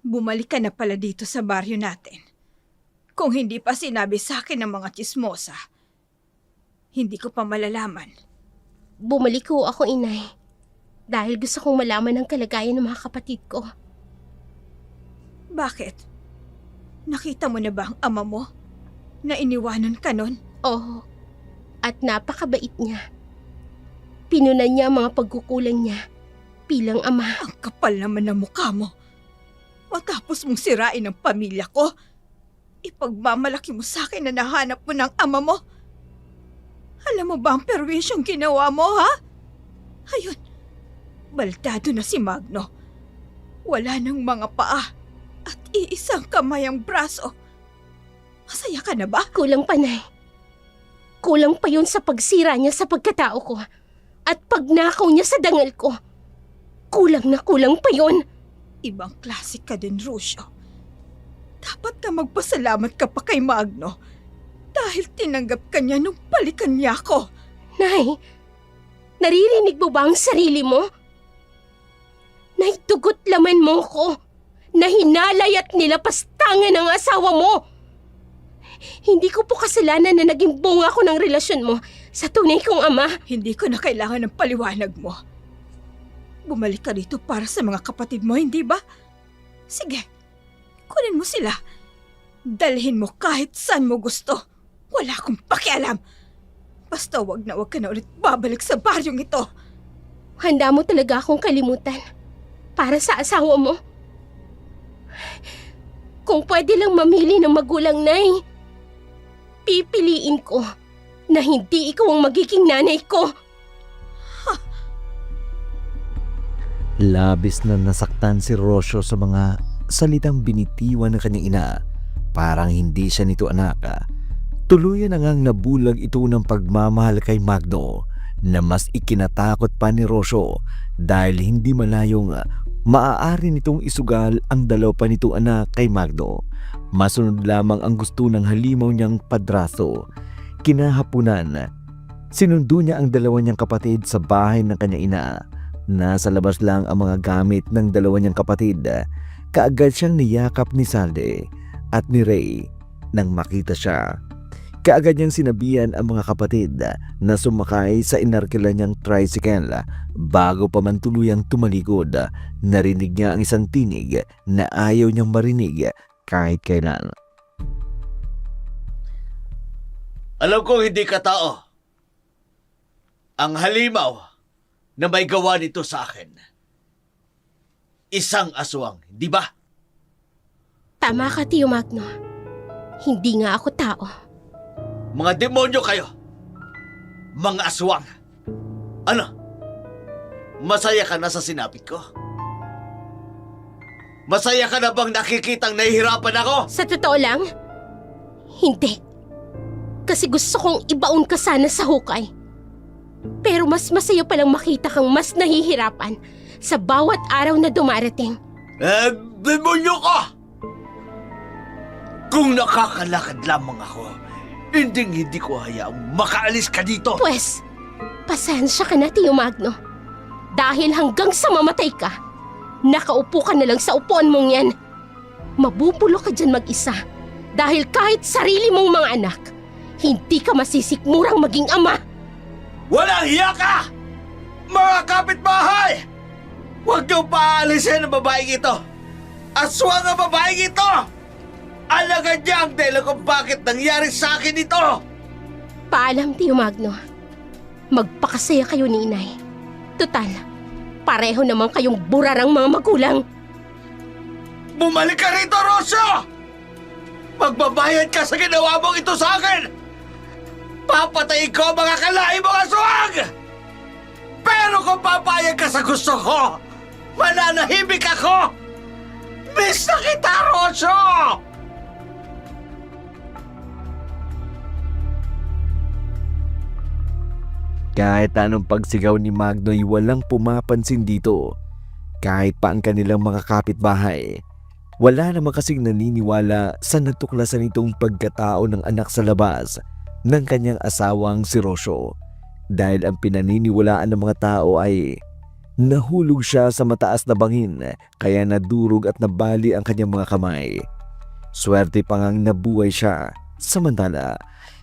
Bumalik ka na pala dito sa baryo natin. Kung hindi pa sinabi sa akin ng mga tsismosa, hindi ko pa malalaman. Bumalik ko ako, inay. Dahil gusto kong malaman ang kalagayan ng mga kapatid ko. Bakit? Nakita mo na ba ang ama mo na iniwanan ka nun? Oo, at napakabait niya. Pinunan niya ang mga pagkukulang niya bilang ama. Ang kapal naman ng mukha mo. Matapos mong sirain ang pamilya ko, ipagmamalaki mo sa akin na nahanap mo ng ama mo. Alam mo ba ang perwisyong ginawa mo, ha? Ayun, baldado na si Magno. Wala nang mga paa at iisang kamay ang braso. Masaya ka na ba? Kulang pa, Nay. Kulang pa yun sa pagsira niya sa pagkatao ko at pagnakaw niya sa dangal ko. Kulang na kulang pa yun. Ibang klase ka din, Rusyo. Dapat ka magpasalamat ka pa kay Magno dahil tinanggap ka niya nung balikan niya ako. Nay, naririnig mo ba ang sarili mo? Nay, tugot laman mo ko na hinalay at nilapastangan ang asawa mo. Hindi ko po kasalanan na naging bunga ko ng relasyon mo sa tunay kong ama. Hindi ko na kailangan ng paliwanag mo. Bumalik ka rito para sa mga kapatid mo, hindi ba? Sige, kunin mo sila. Dalhin mo kahit saan mo gusto. Wala akong pakialam. Basta wag ka na ulit babalik sa baryong ito. Handa mo talaga akong kalimutan para sa asawa mo. Kung pwede lang mamili ng magulang, Nay, pipiliin ko na hindi ikaw ang magiging nanay ko. Labis na nasaktan si Rosyo sa mga salitang binitiwan ng kanyang ina. Parang hindi siya nito anak. Tuluyan na ngang nabulag ito ng pagmamahal kay Magno na mas ikinatakot pa ni Rosyo dahil hindi malayong maaari nitong isugal ang dalaw pa nitong anak kay Magno. Masunod lamang ang gusto ng halimaw niyang padraso. Kinahapunan, sinundo niya ang dalawa niyang kapatid sa bahay ng kanyang ina. Nasa labas lang ang mga gamit ng dalawa niyang kapatid. Kaagad siyang niyakap ni Salde at ni Ray nang makita siya. Kaagad niyang sinabihan ang mga kapatid na sumakay sa inarkila niyang tricycle. Bago pa man tuluyang tumalikod, narinig niya ang isang tinig na ayaw niyang marinig kahit kailan. Alam kong hindi ka tao. Ang halimaw na may gawa nito sa akin. Isang aswang, di ba? Tama ka, Tio Magno. Hindi nga ako tao. Mga demonyo kayo. Mga aswang. Ano? Masaya ka na sa sinabi ko? Masaya ka na bang nakikitang nahihirapan ako? Sa totoo lang, hindi. Kasi gusto kong ibaon ka sana sa hukay. Pero mas masaya palang makita kang mas nahihirapan sa bawat araw na dumarating. Demonyo ka! Kung nakakalakad lamang ako, hindi ko hayaang makaalis ka dito. Pwes, pasensya ka na, Tio Magno. Dahil hanggang sa mamatay ka, nakaupo ka na lang sa upuan mong yan. Mabubulo ka dyan mag-isa Dahil kahit sarili mong mga anak, hindi ka masisikmurang maging ama. Walang hiya ka! Mga kapitbahay! Huwag niyo paalisin ang babaeng ito! Aswang ang babaeng ito! Alagan niya ang dahilan kung bakit nangyari sa akin ito! Paalam, Tio Magno. Magpakasaya kayo ni Inay. Tutal, pareho naman kayong burarang mga magulang. Bumalik ka rito, Rosso! Magbabayad ka sa ginawa mong ito sa akin! Papatayin ko ang mga kalahi mong aswang! Pero kung papayag ka sa gusto ko, mananahimik ako! Miss na kita, Rosso! Kahit anong pagsigaw ni Magno'y walang pumapansin dito. Kahit pa ang kanilang mga kapitbahay. Wala naman kasing naniniwala sa natuklasan nitong pagkatao ng anak sa labas ng kanyang asawang si Rosyo. Dahil ang pinaniniwalaan ng mga tao ay nahulog siya sa mataas na bangin kaya nadurog at nabali ang kanyang mga kamay. Swerte pa ngang nabuhay siya. Samantala,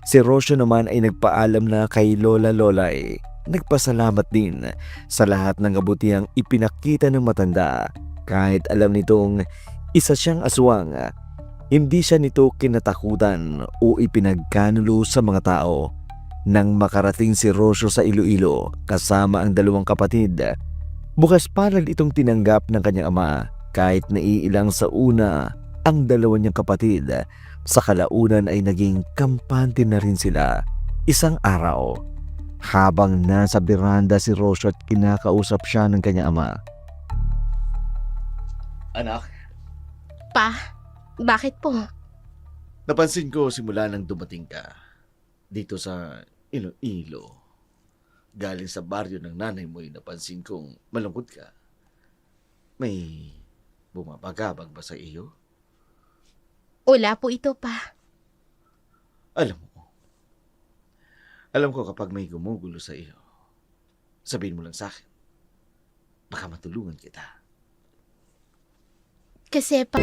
si Rosyo naman ay nagpaalam na kay Lola Lolay. Nagpasalamat din sa lahat ng kabutihang ipinakita ng matanda. Kahit alam nitong isa siyang aswang, hindi siya nito kinatakutan o ipinagkanulo sa mga tao. Nang makarating si Rosyo sa Iloilo kasama ang dalawang kapatid, bukas palad itong tinanggap ng kanyang ama kahit naiilang sa una ang dalawa niyang kapatid. Sa kalaunan ay naging kampante na rin sila. Isang araw, habang nasa beranda si Rosyo at kinakausap siya ng kanyang ama. Anak, Pa, bakit po? napansin ko simula nang dumating ka dito sa Iloilo. Galing sa baryo ng nanay mo'y napansin kong malungkot ka. May bumabagabag ba sa iyo? Wala po ito, Pa. Alam ko kapag may gumugulo sa iyo, sabihin mo lang sa akin. Baka matulungan kita. Kasi, Pa...